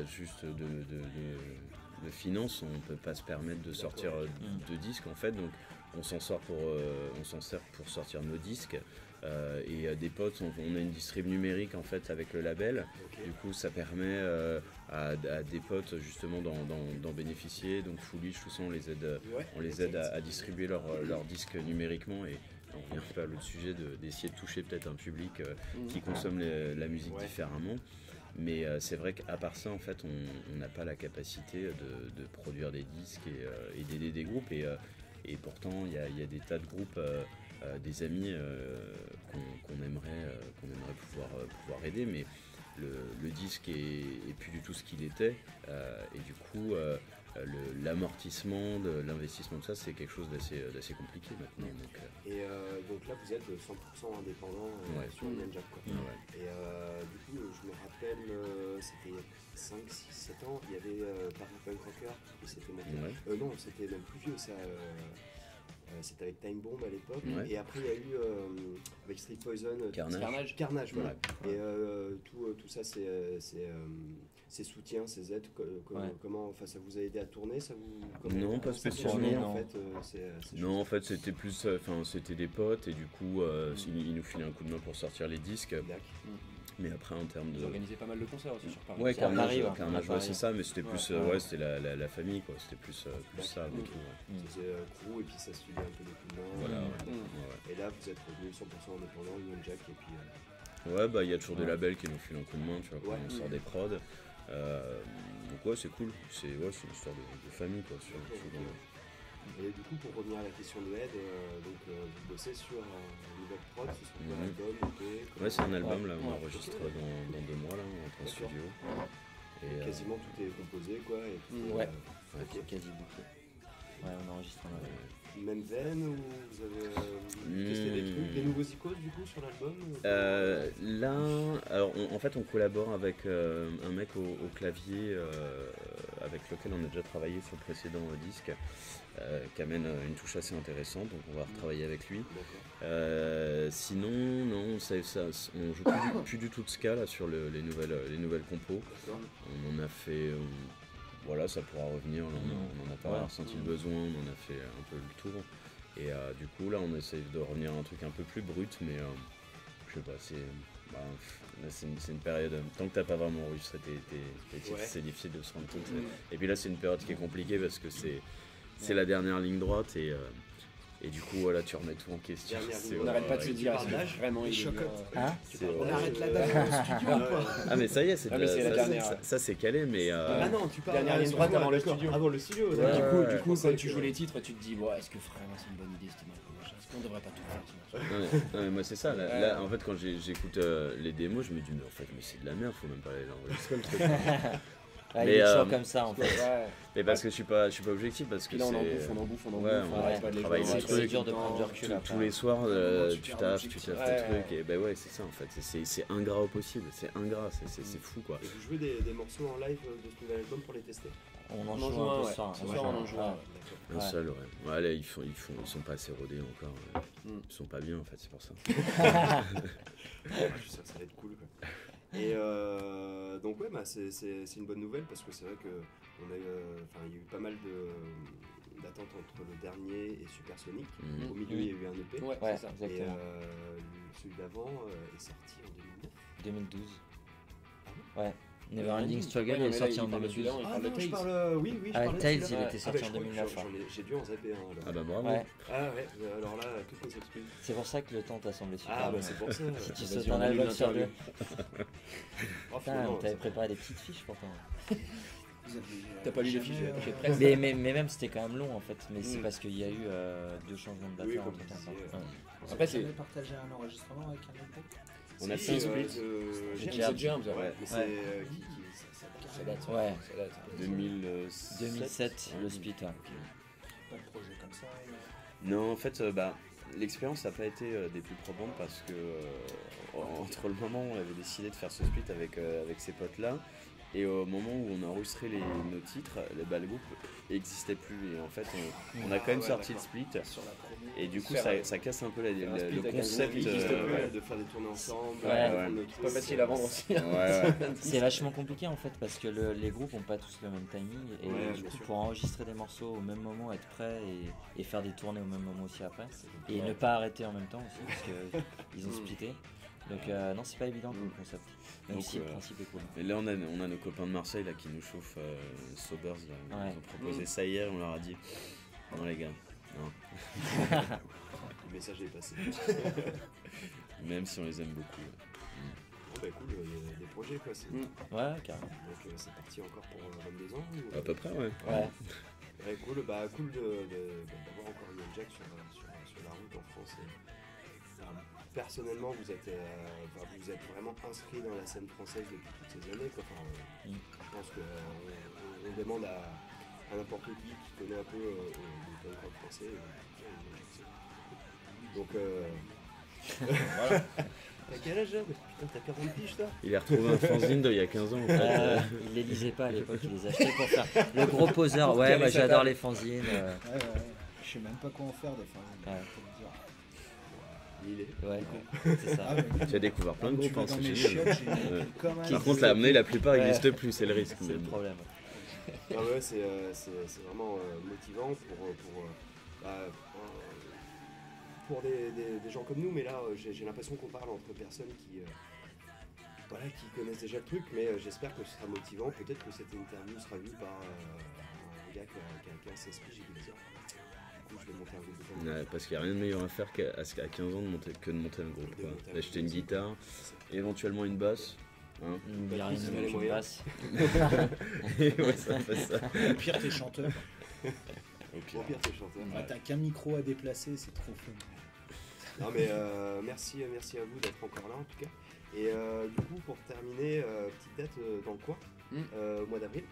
S1: juste de finances, on ne peut pas se permettre de sortir de disques en fait, donc on s'en sert pour sortir nos disques. Et des potes, on a une distrib numérique en fait avec le label. Du coup ça permet à des potes justement d'en bénéficier. Donc Foolish, tout ça, on les aide à distribuer leurs disques numériquement. Et on revient un peu à l'autre sujet d'essayer de toucher peut-être un public qui consomme la musique différemment. Mais c'est vrai qu'à part ça, en fait, on n'a pas la capacité de produire des disques et d'aider des groupes. Et pourtant, il y a des tas de groupes, des amis qu'on aimerait pouvoir aider. Mais le disque est plus du tout ce qu'il était. Et du coup, l'amortissement, l'investissement de ça, c'est quelque chose d'assez compliqué maintenant.
S3: Et donc là, vous êtes 100% indépendant sur Yann Jack, quoi. Et du coup, je me rappelle, c'était 5, 6, 7 ans, il y avait Paris Punk Rocker qui s'était monté. Non, c'était même plus vieux, ça. C'était avec Time Bomb à l'époque. Et après, il y a eu avec Street Poison, Carnage, voilà. Et tout ça, ces soutiens, ces aides, comment, enfin, ça vous a aidé à tourner,
S1: non, pas spécialement.
S3: En fait,
S1: non, en fait, c'était plus, c'était des potes et du coup, ils nous filaient un coup de main pour sortir les disques. Mais après, en termes
S5: Vous
S1: de.
S5: organisez pas mal de concerts aussi sur Paris.
S1: Ouais,
S4: Sur Paris, ouais.
S1: carrément,
S4: À
S1: ouais,
S4: Paris.
S1: c'est ça, mais c'était plus,
S5: Ouais.
S1: c'était la famille, quoi. C'était plus ça, avant
S3: Ok.
S1: tout. Ouais.
S3: C'était crew et puis ça se filait un peu des coups de main.
S1: Voilà,
S5: Mm.
S1: ouais.
S3: Et là, vous êtes revenu 100% indépendant, Union Jack, et puis.
S1: Ouais, bah il y a toujours des labels qui nous filent un coup de main, tu vois, quand
S3: Ouais.
S1: on sort des prods. Donc ouais, c'est cool. C'est une histoire de famille, quoi.
S3: Et du coup, pour revenir à la question de Ed, vous bossez sur une nouvelle prod, ce sera un
S1: Mhm.
S3: album, EP,
S1: Ouais, c'est un album, là, on
S5: Ouais.
S1: enregistre dans 2 mois, là, on est en
S3: D'accord.
S1: studio. Et,
S3: quasiment tout est composé, quoi. Et tout,
S4: Ouais.
S3: ok.
S4: Quasi bouclé. Ouais, on enregistre un album.
S3: Même veine ou vous avez testé des trucs, des nouveaux icônes du coup sur l'album
S1: là, alors en fait, on collabore avec un mec au clavier avec lequel on a déjà travaillé sur le précédent disque, qui amène une touche assez intéressante, donc on va retravailler avec lui.
S3: D'accord.
S1: Sinon, non, on joue plus du tout de ska là, sur les nouvelles compos.
S3: D'accord.
S1: On en a fait. Voilà, ça pourra revenir, on en a pas ressenti le besoin, on en a fait un peu le tour. Et du coup, là, on essaye de revenir à un truc un peu plus brut, mais je sais pas, c'est une période. Tant que t'as pas vraiment enregistré tes titres,
S3: Ouais.
S1: c'est difficile de se rendre compte. Et puis là, c'est une période qui est compliquée parce que c'est la dernière ligne droite et du coup, voilà, tu remets tout en question.
S3: Dernière ligne
S5: On n'arrête pas de se
S3: Ouais,
S5: dire, est-ce
S3: parlage,
S5: que vraiment il est
S2: chocottes.
S5: bien,
S4: Hein
S1: C'est
S2: On
S1: vrai.
S2: arrête la date au studio ou pas?
S1: Ah, mais ça y est, c'est
S5: Ah, mais c'est la dernière.
S1: ça, c'est calé, mais.
S3: Ah non, tu parles
S5: Dernière ligne droite avant le studio.
S3: Avant le studio,
S1: Ouais.
S3: d'accord.
S5: Du coup,
S3: pensais
S5: quand
S3: que-
S5: tu joues les titres, tu te dis, bon, est-ce que vraiment c'est une bonne idée cette image? Est-ce qu'on devrait pas tout faire ce morceau?
S1: Non, mais moi c'est ça, là, en fait quand j'écoute les démos, je me dis mais en fait mais c'est de la merde, faut même pas l'enregistrer le truc.
S4: Ah,
S1: Mais,
S4: il est toujours comme ça en fait.
S5: Ouais.
S1: Mais parce que je suis pas objectif, parce que
S5: Puis là, on en
S1: c'est
S5: bouffe, on en bouffe, on en
S1: Ouais,
S5: bouffe,
S1: on
S5: on arrête
S4: ouais,
S5: pas de les
S1: travaille
S5: jouer,
S1: les
S5: on
S1: trucs.
S5: reste
S4: C'est dur de
S5: tout le
S4: prendre du
S5: temps.
S4: recul après.
S1: tous les soirs
S2: tu
S1: tu
S2: perds
S1: taffes
S2: l'objectif.
S1: tes
S5: Ouais.
S1: trucs et bah ouais c'est ça en fait, c'est ingrat au possible, c'est ingrat, c'est fou quoi.
S3: Et vous jouez des morceaux en live de ce nouvel album pour les tester
S4: On
S5: On
S4: en
S5: en
S4: joue
S5: joue
S4: un
S5: un,
S4: peu
S5: ouais.
S4: ce soir.
S5: Ce soir, on en joue un.
S3: D'accord.
S1: Un
S4: Ouais.
S1: seul ouais. Ouais là ils sont pas assez rodés encore.
S5: Mm.
S1: Ils sont pas bien en fait, c'est pour ça.
S3: Je suis sûr que ça va être cool quoi. Et donc ouais, bah, c'est une bonne nouvelle parce que c'est vrai que il y a eu pas mal d'attentes entre le dernier et Supersonic.
S1: Mm.
S3: Au milieu, il y a eu un EP.
S5: Ouais,
S4: Ouais,
S5: c'est ça.
S3: Et
S4: exactement.
S3: celui d'avant est sorti en 2009.
S4: 2012.
S3: Ah
S4: Ouais. Neverending Struggle
S5: Ouais, non,
S4: est
S5: mais là,
S4: sorti
S5: il
S4: en
S5: parle de
S4: 2012.
S5: celui-là, il parle de
S3: je
S5: Tales.
S3: parle. Oui, je
S4: Ah,
S3: parlais de
S4: Tales,
S3: celui-là.
S4: il était sorti
S3: je
S4: en
S3: crois que
S4: 2009.
S3: j'ai dû en zapper un. Alors.
S1: Ah bah bravo.
S4: Ouais.
S3: Ah ouais, alors là, toutes mes excuses.
S4: C'est pour ça que le temps t'a semblé super
S3: Ah
S4: long.
S3: bah c'est pour ça.
S4: Si tu
S5: Vas-y,
S4: sautes
S5: on
S4: un
S5: annule
S4: album sur deux.
S5: l'interview.
S3: Oh,
S4: Putain,
S3: finalement,
S4: on t'avait
S3: ça-
S4: préparé des petites fiches pourtant.
S2: Vous avez,
S5: T'as pas lu les
S2: jamais,
S5: fiches de la
S2: euh,
S5: fiche de presse?
S4: Mais même c'était quand même long en fait. Mais c'est
S3: Mm.
S4: parce qu'il y a eu 2 changements de
S3: Oui,
S4: batteur
S3: comme
S4: entre
S3: tu
S4: temps.
S3: disais,
S4: Ouais.
S2: Vous
S5: Après,
S2: avez
S5: c'est-
S2: jamais partagé un enregistrement avec un autre groupe?
S1: On a
S3: Si,
S1: fait un split.
S5: C'est
S4: Germs.
S5: Germs,
S3: Ouais,
S5: ouais.
S3: mais c'est
S4: Ouais.
S3: ça date.
S5: Ça date.
S4: Ouais.
S5: Ça date.
S4: 2007, le split. Ouais.
S2: Pas de projet comme ça.
S1: Non, en fait, l'expérience n'a pas été des plus probantes parce que entre le moment où on avait décidé de faire ce split avec ces potes-là et au moment où on a enregistré nos titres, le groupe n'existait plus. Et en fait, on a quand même
S3: ouais,
S1: sorti le
S3: d'accord.
S1: split.
S2: Sur la promo.
S1: Et du coup,
S5: Faire,
S1: ça casse un peu
S5: faire un split
S1: le
S5: avec un
S1: concept.
S5: groupe qui existe plus,
S1: ouais.
S3: De faire des tournées ensemble.
S4: Ouais.
S3: de prendre le
S5: C'est pas
S3: truc,
S5: facile à vendre aussi.
S1: Ouais.
S4: C'est vachement compliqué en fait parce que les groupes ont pas tous le même timing et
S3: Ouais,
S4: du
S3: bien
S4: coup
S3: sûr.
S4: pour enregistrer des morceaux au même moment, être prêt et faire des tournées au même moment aussi après et
S5: Ouais.
S4: ne pas arrêter en même temps aussi parce que ils ont
S3: Mm.
S4: splitté. Donc non c'est pas évident comme concept. Même
S1: Donc,
S4: si le principe est cool.
S1: Et là, on a nos copains de Marseille là, qui nous chauffent Sobers. Là. Ils
S4: Ouais.
S1: nous ont proposé ça hier, on leur a dit non, les gars, non.
S3: Le message est passé.
S1: Même si on les aime beaucoup.
S3: Bon, bah cool, il y a des projets quoi.
S4: Ouais carrément.
S3: Donc c'est parti encore pour 22 ans ou,
S1: À peu près, ouais.
S4: Ouais.
S3: Ouais, cool, cool d'avoir encore Union Jack sur la route en France. Personnellement, vous êtes vraiment inscrit dans la scène française depuis toutes ces années. Quoi. Enfin,
S4: Mm.
S3: Je pense qu'on demande à n'importe qui connaît un peu le punk rock français. Donc,
S5: Voilà.
S3: t'as quel âge là? Putain, t'as 40 piges toi?
S1: Il a retrouvé un fanzine d'il y a 15 ans en fait.
S4: Il les lisait pas à l'époque, il les achetait pour faire le gros poseur.
S5: Pour
S4: Ouais,
S5: caler
S4: moi
S5: sa
S4: j'adore
S5: table.
S4: les fanzines.
S2: Ouais. Je sais même pas quoi en faire des fois.
S4: Ouais.
S2: Faut le dire.
S3: Il est.
S4: Ouais, c'est ça.
S2: Ah, ouais.
S1: Tu as découvert plein de
S2: Tu
S1: groupes,
S2: vas
S1: hein,
S2: dans
S1: c'est
S2: mes
S1: génial.
S2: chiottes, j'ai
S1: Ouais.
S2: écrit comme un-
S1: Par contre, la amener, la plupart
S4: Ouais.
S1: n'existe plus, c'est le risque.
S4: C'est le problème.
S3: Ah ouais, c'est vraiment motivant pour des gens comme nous, mais là j'ai l'impression qu'on parle entre personnes qui voilà, qui connaissent déjà le truc, mais j'espère que ce sera motivant. Peut-être que cette interview sera vue par un gars qui a 16 piges et qui dit du coup je vais monter un groupe de potes.
S1: Ouais, parce qu'il n'y a rien de meilleur à faire qu'à 15 ans que de monter un groupe. Quoi. D'acheter une guitare, éventuellement une basse. Hein.
S4: Il n'y a rien de
S3: les
S4: mieux qu'une
S3: moyens.
S4: basse.
S1: Et ouais, ça fait ça.
S2: Au pire, t'es chanteur.
S1: Au pire.
S3: Au pire, t'es chanteur.
S2: Ah, t'as qu'un micro à déplacer, c'est trop fun.
S3: Non mais merci à vous d'être encore là en tout cas. Et du coup pour terminer, petite date dans le coin, au mois d'avril.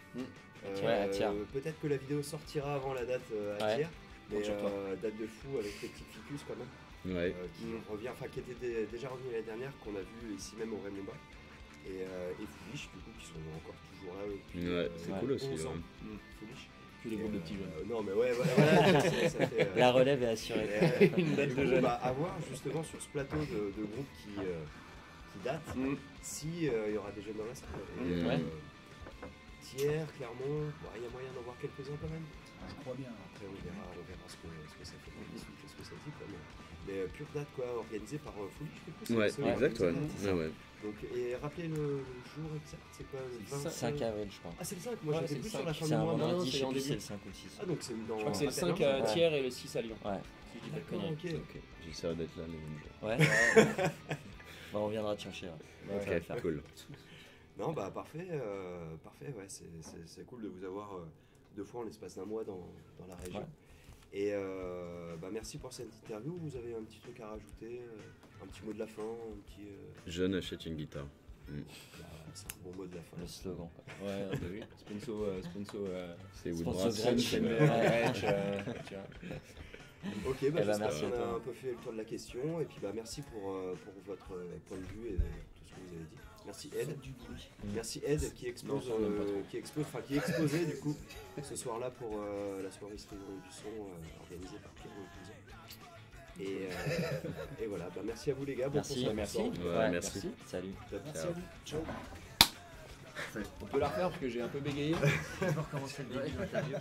S4: Ouais, à Thiers.
S3: Peut-être que la vidéo sortira avant la date à
S4: Ouais.
S3: Thiers, mais
S5: Compte sur toi.
S3: date de fou avec les petits ficus quand même,
S1: Ouais.
S3: qui revient, enfin qui était déjà revenu l'année dernière, qu'on a vu ici même au Raymond Bas. Et Foolish du coup qui sont encore toujours là. Depuis,
S1: Ouais, c'est cool aussi.
S3: 11 ans.
S1: Ouais.
S3: Foolish.
S5: Puis les groupes de petits jeunes.
S3: Non mais ouais, voilà, ça fait,
S4: La relève est assurée.
S5: Une date
S3: du
S5: de
S3: coup,
S5: jeunes.
S3: bah, à voir justement sur ce plateau de groupes qui datent, si il y aura des jeunes dans l'Est. Et,
S4: Ouais.
S3: Thiers, Clermont, il y a moyen d'en voir quelques-uns quand même.
S2: Je crois bien.
S3: Après on verra ce que ça fait pour la suite, ce que ça dit quand même. Mais pure date quoi, organisée par Foolish du coup.
S1: Ouais,
S3: c'est
S1: exact, ouais.
S3: organisé.
S1: Ouais, ouais.
S3: Donc, et rappelez le jour exact, c'est quoi le 20...
S4: 5 avril, je crois.
S3: Ah c'est le 5, moi
S5: Ouais,
S3: j'étais
S5: c'est le
S3: plus
S5: 5.
S3: sur la fin
S4: C'est
S3: du
S4: un
S3: mois.
S5: non,
S4: vendredi,
S5: c'est
S4: je sais
S5: en
S4: plus
S5: début.
S4: si c'est le 5 ou le 6.
S3: Ah donc c'est dans...
S5: Je crois que c'est le 5
S3: à
S5: à Thiers et le 6 à Lyon.
S4: Ouais.
S5: Si je dis pas de
S3: D'accord,
S5: conneries.
S3: ok.
S1: Ok, j'essaierai d'être là les mêmes jours.
S4: Ouais. Bah, on viendra te chercher. Ouais.
S1: Ok,
S4: Ça va le faire.
S1: cool.
S3: Non bah parfait, ouais, c'est cool de vous avoir 2 fois en l'espace d'un mois dans la région.
S4: Ouais.
S3: Et bah merci pour cette interview, vous avez un petit truc à rajouter, un petit mot de la fin, un petit...
S1: Jeune achète une guitare.
S3: bah, c'est un bon mot de la fin.
S4: Le slogan. Quoi.
S5: Ouais, t'as vu Sponso.
S1: C'est
S4: Sponsor
S1: Woodbrass.
S4: Gretsch.
S5: Tu vois.
S3: Ok, bah
S4: Eh ben,
S3: j'espère
S4: merci à
S3: qu'on a
S4: toi.
S3: un peu fait le tour de la question, et puis bah merci pour votre point de vue et tout ce que vous avez dit. Merci Ed.
S2: Faites du bruit.
S3: Merci Ed qui expose,
S5: Non, ça, on n'aime pas trop.
S3: qui exposait du coup ce soir-là pour la soirée Streaming du son organisée par Pierre et voilà, bah merci à vous les gars. Bon
S4: Merci.
S3: concert.
S5: Merci.
S1: Ouais, merci.
S4: Salut.
S2: Merci à vous. Ciao.
S5: On peut la refaire parce que j'ai un peu bégayé.
S2: On va recommencer le début de l'interview.